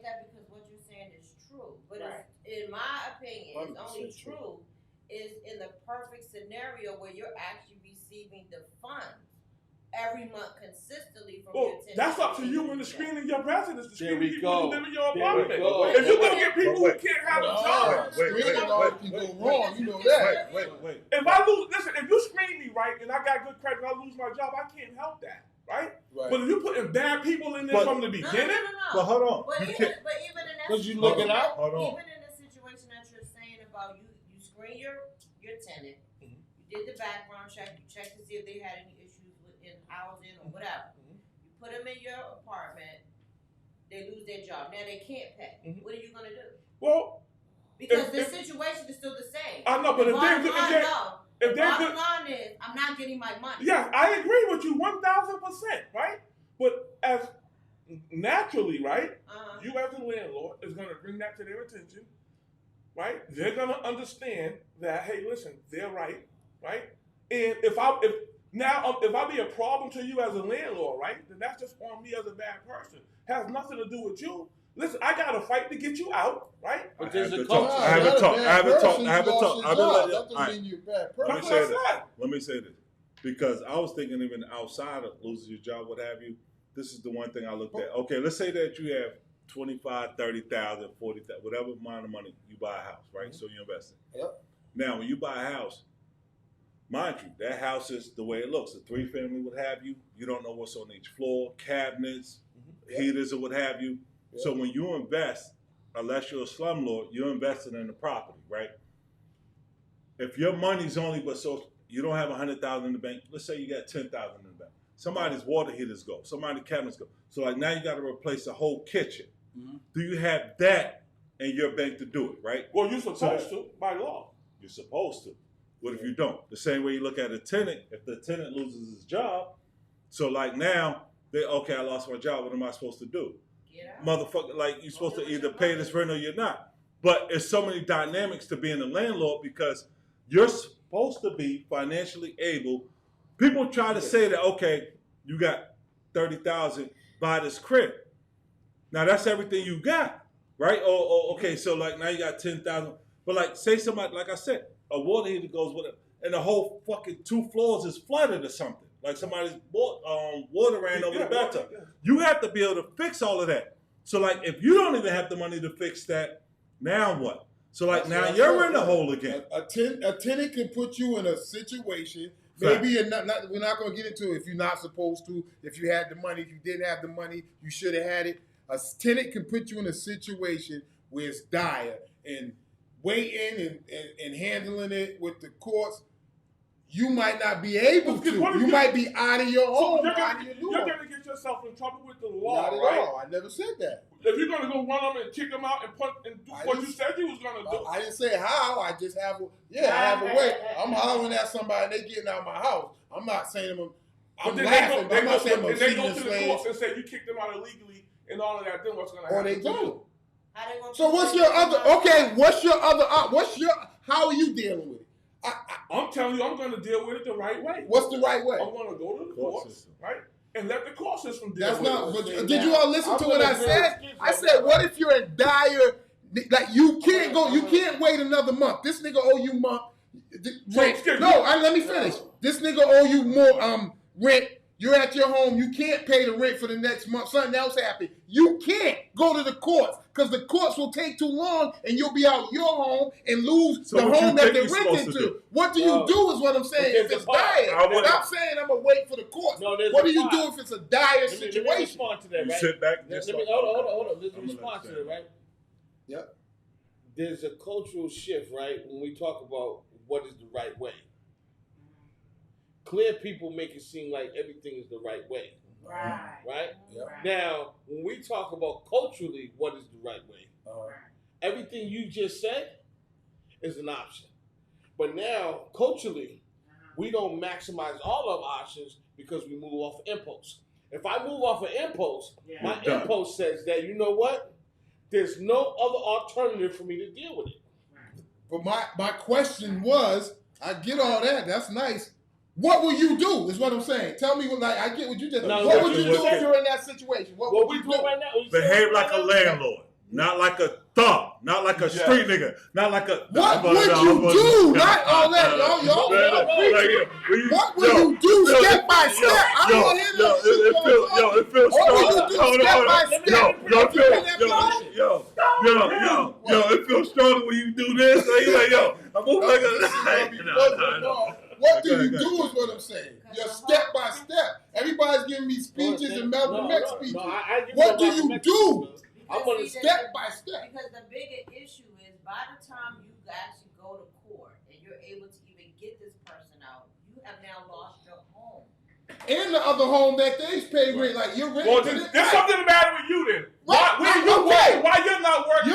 S7: that because what you're saying is true. But it's, in my opinion, it's only true is in the perfect scenario where you're actually receiving the funds every month consistently from your tenants.
S5: That's up to you and the screening your residents, the screening people who live in your
S4: There we
S5: apartment.
S4: go.
S5: If you're gonna get people who can't have a job,
S3: Can go wrong, you know that.
S2: Wait.
S5: if I lose, listen, if you screen me right and I got good credit and I lose my job, I can't help that, right? But if you're putting bad people in there from the beginning,
S7: No.
S2: But hold on.
S7: But
S2: You
S7: even
S2: can't.
S7: in that
S4: Because you
S7: situation,
S4: looking out.
S2: Hold on.
S7: even in the situation that you're saying about you screen your tenant, you did the background check, you checked to see if they had any issues in housing or whatever. You put them in your apartment, they lose their job. Now they can't pay. What are you gonna do?
S5: well,
S7: Because the situation is still the same.
S5: I know, but
S7: The
S5: if
S7: bottom
S5: they're
S7: line,
S5: if
S7: the
S5: they're
S7: bottom
S5: good,
S7: line is I'm not getting my money.
S5: yeah, I agree with you 1,000%, right? But as naturally, right, you as a landlord is gonna bring that to their attention, right? They're gonna understand that, hey, listen, they're right? And if I be a problem to you as a landlord, right, then that's just on me as a bad person. Has nothing to do with you. Listen, I got to fight to get you out, right?
S4: But there's a
S2: I
S4: culture.
S2: haven't talked.
S3: That doesn't
S2: All right.
S3: mean you're a bad
S2: Let me
S3: person.
S2: say this. Let me say this. Because I was thinking even outside of losing your job, what have you, this is the one thing I looked at. Okay, let's say that you have 25, 30,000, 40,000, whatever amount of money you buy a house, right? So you invest in.
S3: Yep.
S2: Now, when you buy a house, mind you, that house is the way it looks. A 3-family, what have you. You don't know what's on each floor, cabinets, heaters, or what have you.
S3: Yep.
S2: So when you invest, unless you're a slumlord, you're investing in the property, right? If your money's only, you don't have 100,000 in the bank. Let's say you got 10,000 in the bank. Somebody's water heaters go. Somebody's cabinets go. So like now you got to replace the whole kitchen. Do you have that in your bank to do it, right?
S5: Well, you're supposed to by law.
S2: You're supposed to. What if you don't? The same way you look at a tenant. If the tenant loses his job, so like now I lost my job. What am I supposed to do? Motherfucker, like you're supposed to either pay this rent or you're not. But it's so many dynamics to being a landlord because you're supposed to be financially able. People try to say that, okay, you got 30,000, buy this crib. Now that's everything you got, right? Okay, so like now you got 10,000. But like say somebody, like I said, a water heater goes with it, and the whole fucking 2 floors is flooded or something. Like somebody's water ran over the bathtub. You have to be able to fix all of that. So like if you don't even have the money to fix that, now what? So like now you're in the hole again.
S3: A tenant can put you in a situation. Maybe you're not we're not going to get into it if you're not supposed to. If you had the money, if you didn't have the money, you should have had it. A tenant can put you in a situation where it's dire and waiting and handling it with the courts. You might not be able to. You might be out of your home.
S5: You're going to get yourself in trouble with the law,
S3: Not at
S5: right?
S3: all. I never said that.
S5: If you're going to go run them and kick them out and do what you said you was going to do.
S3: I didn't say how. I just have I have a way. I'm hollering at somebody and they getting out of my house. I'm not saying I'm laughing. I'm not saying I'm
S5: they go
S3: cheating
S5: to the courts
S3: slaves.
S5: and say you kicked them out illegally and all of that, then what's going to
S3: Or
S5: happen?
S3: they don't.
S7: So
S3: what's your other? Okay, how are you dealing with it?
S5: I'm telling you, I'm going to deal with it the right way.
S3: What's the right way?
S5: I'm going to go to the courts, right? And let the court system deal
S3: That's
S5: with
S3: not.
S5: it.
S3: But did you all listen to what I said? I said, what if you're in dire? Like you can't go. You can't wait another month. This nigga owe you month rent. Let me finish. This nigga owe you more rent. You're at your home. You can't pay the rent for the next month. Something else happened. You can't go to the courts because the courts will take too long and you'll be out your home and lose the home that they're renting to. What do you do is what I'm saying. If it's dire, stop saying I'm going to wait for the courts. What do you do if it's a dire situation?
S4: Let me respond to that, right?
S2: You sit back.
S4: Hold on. Let me respond to that, right?
S3: Yep.
S4: There's a cultural shift, right, when we talk about what is the right way. Clear people make it seem like everything is the right way. Right?
S3: Yep.
S4: Now, when we talk about culturally what is the right way, everything you just said is an option. But now, culturally, we don't maximize all of our options because we move off impulse. If I move off of impulse, my impulse says that, you know what? There's no other alternative for me to deal with it.
S3: But my question was, I get all that. That's nice. What will you do? Is what I'm saying. Tell me what. Like I get what you just.
S4: No,
S3: what would you do if you're in that situation? What would
S4: we
S3: you
S4: do
S3: do?
S4: right now?
S2: Behave like a landlord, not like a thug, not like a street nigga, not like a.
S3: What would you do? Not all that, y'all. What will you do step by step? I don't want to hear that.
S2: It feels
S3: What will
S2: strong.
S3: you do step by step?
S2: It feels stronger when you do this. You like, yo, I'm moving like a.
S3: What do you do is what I'm saying. You're step by step. Everybody's giving me speeches and Malcolm X speeches. What do you do?
S7: Because
S3: I'm going to step by step.
S7: Because the bigger issue is by the time you actually go to court and you're able to even get this person out, you have now lost your home.
S3: And the other home that they pay rent, like you're renting.
S5: Well, there's something the matter with you then. Why you're not working?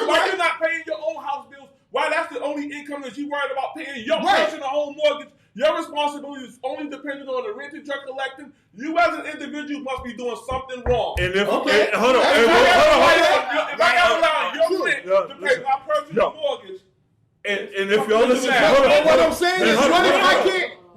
S5: Why you're not paying your own house bills? Why that's the only income that you worried about paying your personal home mortgage? Your responsibility is only dependent on the rent that you're collecting. You as an individual must be doing something wrong.
S2: And if hold on.
S5: If I got allowing your rent to pay my personal mortgage,
S2: and if y'all listen,
S3: what I'm saying is,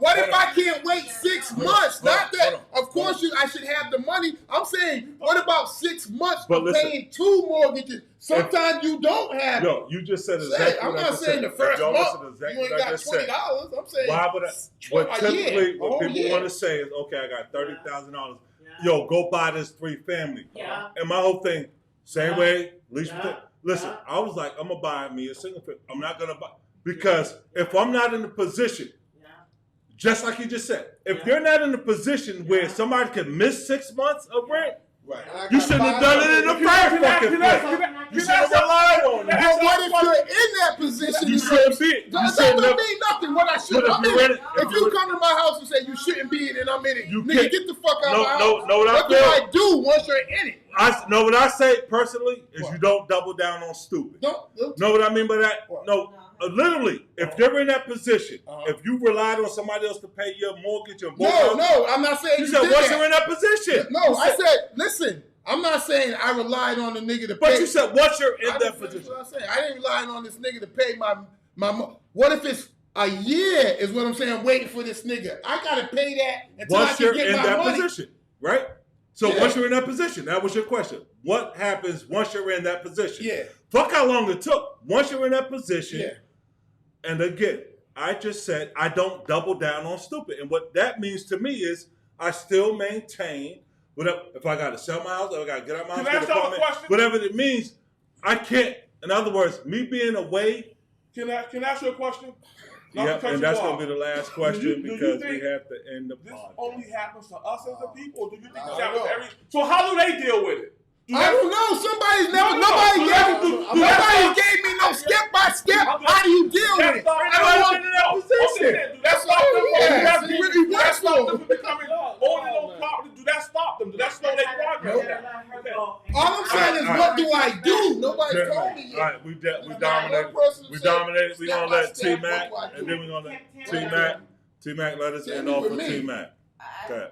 S3: what if I can't wait 6 months? Not that, of course, I should have the money. I'm saying, what about 6 months for paying 2 mortgages? Sometimes you don't have.
S2: Yo, you just said exactly.
S3: I'm not saying the first month you ain't got $20. I'm saying.
S2: Why would I? What typically what people want to say is, okay, I got $30,000. Yo, go buy this 3-family.
S6: Yeah.
S2: And my whole thing, same way. Listen, I was like, I'm gonna buy me a single family. I'm not gonna buy because if I'm not in the position. Just like you just said, if you're not in a position where somebody can miss 6 months of rent, you shouldn't have done it in the first fucking place. You should have relied on it.
S3: But what if you're in that position?
S2: You shouldn't be.
S3: That doesn't mean nothing. What I should have been. If you come to my house and say you shouldn't be in it, I'm in it. Nigga, get the fuck out of my house. What do I do once you're in it?
S2: What I say personally is you don't double down on stupid. Know what I mean by that? No. Literally, if you're in that position, if you relied on somebody else to pay your mortgage or
S3: No, I'm not saying
S2: you said once you're in that position.
S3: No, I said, listen, I'm not saying I relied on the nigga to pay.
S2: But you said once you're in that position.
S3: What I'm saying. I didn't rely on this nigga to pay my. What if it's a year? Is what I'm saying. Waiting for this nigga. I gotta pay that until I can get my money. Once you're in that position, right? So once you're in that position, that was your question. What happens once you're in that position? Yeah.
S2: Fuck how long it took. Once you're in that position, and again, I just said I don't double down on stupid. And what that means to me is I still maintain whatever. If I got to sell my house, if I got to get out my house, get an apartment, whatever it means, I can't. In other words, me being away.
S5: Can I ask you a question?
S2: Yeah, and that's going to be the last question because we have to end the podcast.
S5: This only happens to us as a people, or do you think this happens to every? So how do they deal with it?
S3: I don't know. Nobody gave me no step by step. How do you deal with it? I don't want to know position.
S5: That's stop them. Do that stop them from becoming owning those properties? Do that stop them? Do that slow their progress?
S3: All I'm saying is, what do I do? Nobody told me yet.
S2: All right, we dominated. We're going to let T-Mac, and then we're going to let T-Mac let us end off with T-Mac.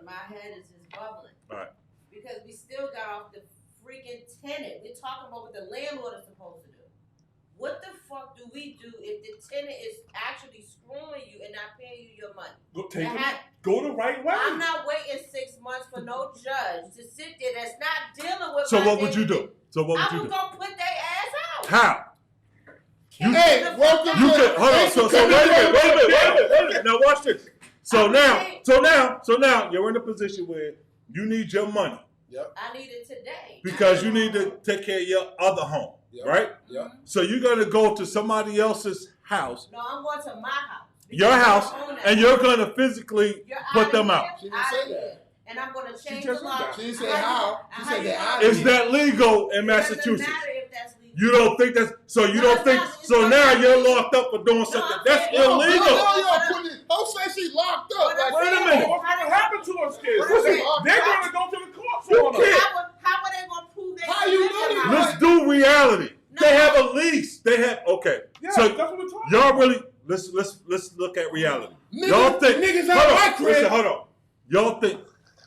S7: My head is just bubbling.
S2: All right.
S7: Because we still got off the freaking tenant. We're talking about what the landlord is supposed to do. What the fuck do we do if the tenant is actually screwing you and not paying you your money?
S5: Go the right way.
S7: I'm not waiting 6 months for no judge to sit there that's not dealing with
S2: So
S7: my
S2: what would you do?
S7: I would go put their ass out.
S2: How?
S3: Welcome
S2: you could, hold on. So wait a minute. Now watch this. So now you're in a position where you need your money.
S7: I need it today.
S2: Because you need to take care of your other home, right?
S3: Yeah.
S2: So you're going to go to somebody else's house.
S7: No, I'm going to my house.
S2: Your house, and you're going to physically put them out.
S3: She didn't say that.
S7: And I'm going to change the law.
S3: She didn't say how. She said that.
S2: Is that legal in Massachusetts?
S7: It doesn't matter if that's legal.
S2: You don't think that's so? You don't think so? Now you're locked up for doing something that's illegal.
S3: Don't say she's locked up.
S2: Wait a minute.
S5: What's going to happen to us kids? They're going to go to the court for us.
S7: How are they going to prove that?
S3: How you know that?
S2: Let's do reality. They have a lease. They have
S5: Yeah,
S2: so
S5: that's what we're talking
S2: y'all really let's look at reality.
S3: Niggas,
S2: Y'all think
S3: niggas out my crib.
S2: Listen, hold on. Y'all think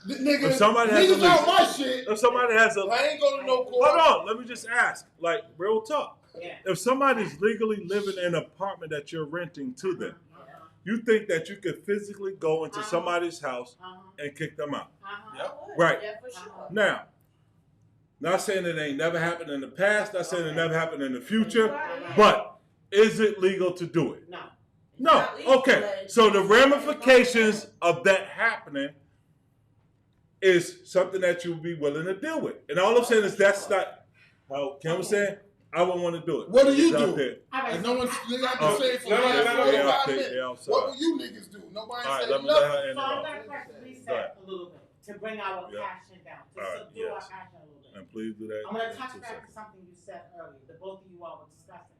S3: Niggas,
S2: if somebody has
S3: niggas
S2: a
S3: out my
S2: lease,
S3: shit.
S2: if somebody has a,
S3: I ain't going to no court.
S2: hold on, let me just ask, like real talk.
S6: Yeah.
S2: If somebody's legally living in an apartment that you're renting to them, you think that you could physically go into somebody's house and kick them out? Right.
S7: Yeah, for sure.
S2: Now, not saying it ain't never happened in the past, not saying it never happened in the future, but is it legal to do it?
S6: No.
S2: No. Okay. So the ramifications of that happening is something that you'll be willing to deal with. And all I'm saying is that's not how Kim was saying. I wouldn't want to do it.
S3: What do you
S2: It's out
S3: do?
S2: there.
S3: And no one's got to say it for
S5: no, no, no, no, no.
S3: 5 minutes.
S2: Yeah, I'm sorry.
S3: What will you niggas do? Nobody
S2: All right,
S3: said
S2: let me
S3: nothing.
S2: let her end it
S6: So I'm
S2: off.
S6: gonna press reset a little bit to bring our
S2: Yeah.
S6: passion down, to
S2: All right,
S6: subdue our
S2: yes.
S6: passion a little bit.
S2: And please do that.
S6: I'm gonna
S2: in
S6: touch
S2: 2
S6: back to
S2: seconds.
S6: something you said earlier, that both of you all were discussing.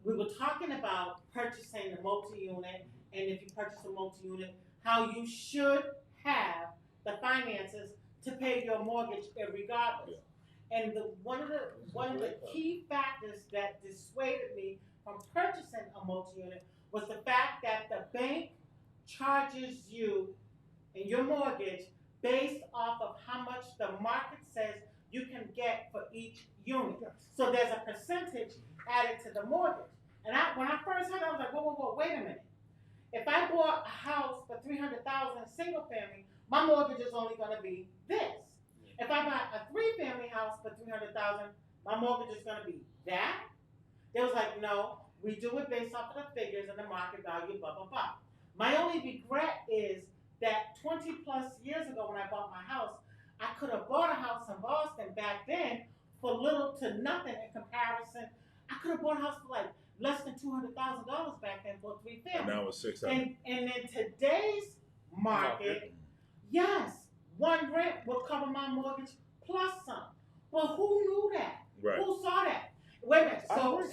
S6: We were talking about purchasing a multi-unit, and if you purchase a multi-unit, how you should have the finances to pay your mortgage irregardless. And one of the key factors that dissuaded me from purchasing a multi-unit was the fact that the bank charges you in your mortgage based off of how much the market says you can get for each unit. So there's a percentage added to the mortgage. And when I first heard it, I was like, whoa, wait a minute. If I bought a house for $300,000 single family, my mortgage is only going to be this. If I buy a 3-family house for $300,000, my mortgage is going to be that. They was like, no, we do it based off of the figures and the market value, blah, blah, blah. My only regret is that 20 plus years ago when I bought my house, I could have bought a house in Boston back then for little to nothing in comparison. I could have bought a house for like less than $200,000 back then for a 3-family.
S2: And now it's $600.
S6: And in today's market, yes, one rent will cover my mortgage plus some. But who knew that?
S2: Right.
S6: Who saw that? Wait a minute. So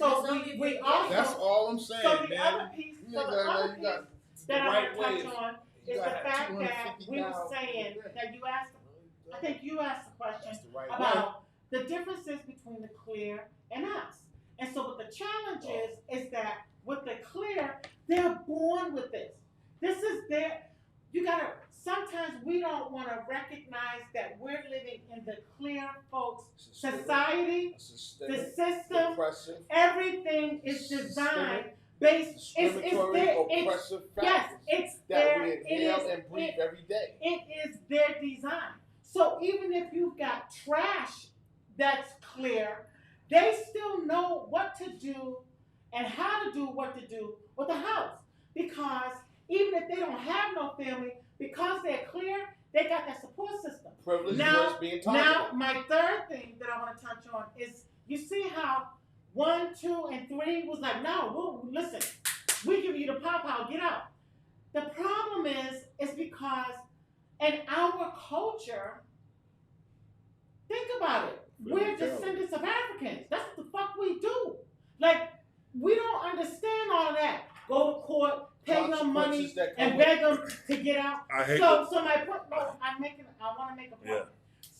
S6: we also.
S3: That's all I'm saying,
S6: So the
S3: man.
S6: other piece,
S3: You
S6: so the
S3: niggas
S6: other
S3: you got
S6: piece that I
S5: right
S6: want to
S5: way.
S6: touch on
S3: You
S6: is the
S3: gotta
S6: fact
S3: have
S6: that we were
S3: 250,000
S6: saying that you asked. I think you asked the question
S3: That's the right way.
S6: about the differences between the clear and us. And so what the challenge is that with the clear, they're born with this. This is sometimes we don't want to recognize that we're living in the clear folks society, the system, everything is designed based,
S3: oppressive
S6: yes, it's
S3: that we
S6: their,
S3: inhale and breathe every day.
S6: it is their design. So even if you've got trash that's clear, they still know what to do and how to do what to do with the house. Because even if they don't have no family, because they're clear, they got that support system.
S3: Privilege
S6: Now,
S3: is being
S6: now
S3: targeted.
S6: my third thing that I want to touch on is you see how 1, 2, and 3 was like, no, listen, we give you the pow, get out. The problem is because in our culture, think about it. We're descendants of Africans. That's what the fuck we do. Like, we don't understand all that. Go to court, pay them money, and beg them to get out.
S2: I hate
S6: So my point, I want to make a point.
S2: Yeah.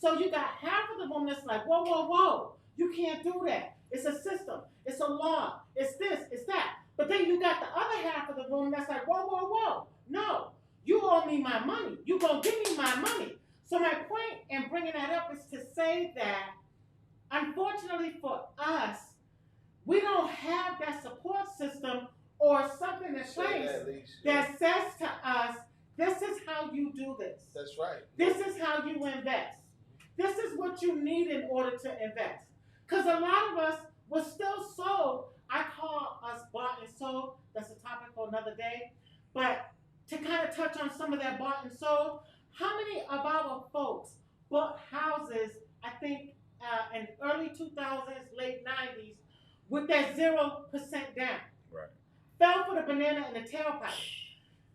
S6: So you got half of the women that's like, whoa, you can't do that. It's a system. It's a law. It's this. It's that. But then you got the other half of the woman that's like, whoa. No, you owe me my money. You gonna give me my money. So my point in bringing that up is to say that, unfortunately for us, we don't have that support system or something in place that says to us, this is how you do this.
S3: That's right.
S6: This is how you invest. This is what you need in order to invest. Because a lot of us were still sold. I call us bought and sold. That's a topic for another day. But to kind of touch on some of that bought and sold, how many of our folks bought houses, I think, in early 2000s, late 90s, with that 0% down?
S2: Right.
S6: Fell for the banana in the tailpipe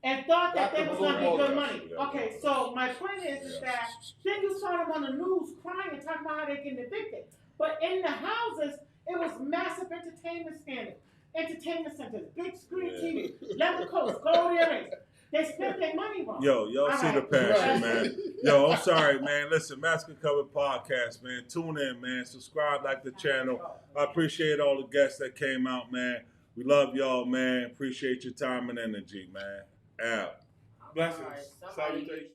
S6: and thought that they was going to be good money. Okay, so my point is that then you saw them on the news crying and talking about how they're getting evicted. But in the houses, it was massive entertainment centers, big screen TV, leather coats, gold earrings. They spent their money wrong.
S2: Yo, y'all see the passion, man. Yo, I'm sorry, man. Listen, Massacre Covered Podcast, man. Tune in, man. Subscribe, like the channel. I appreciate all the guests that came out, man. We love y'all, man. Appreciate your time and energy, man. Out.
S5: Blessings.
S7: Somebody-
S5: Salutations.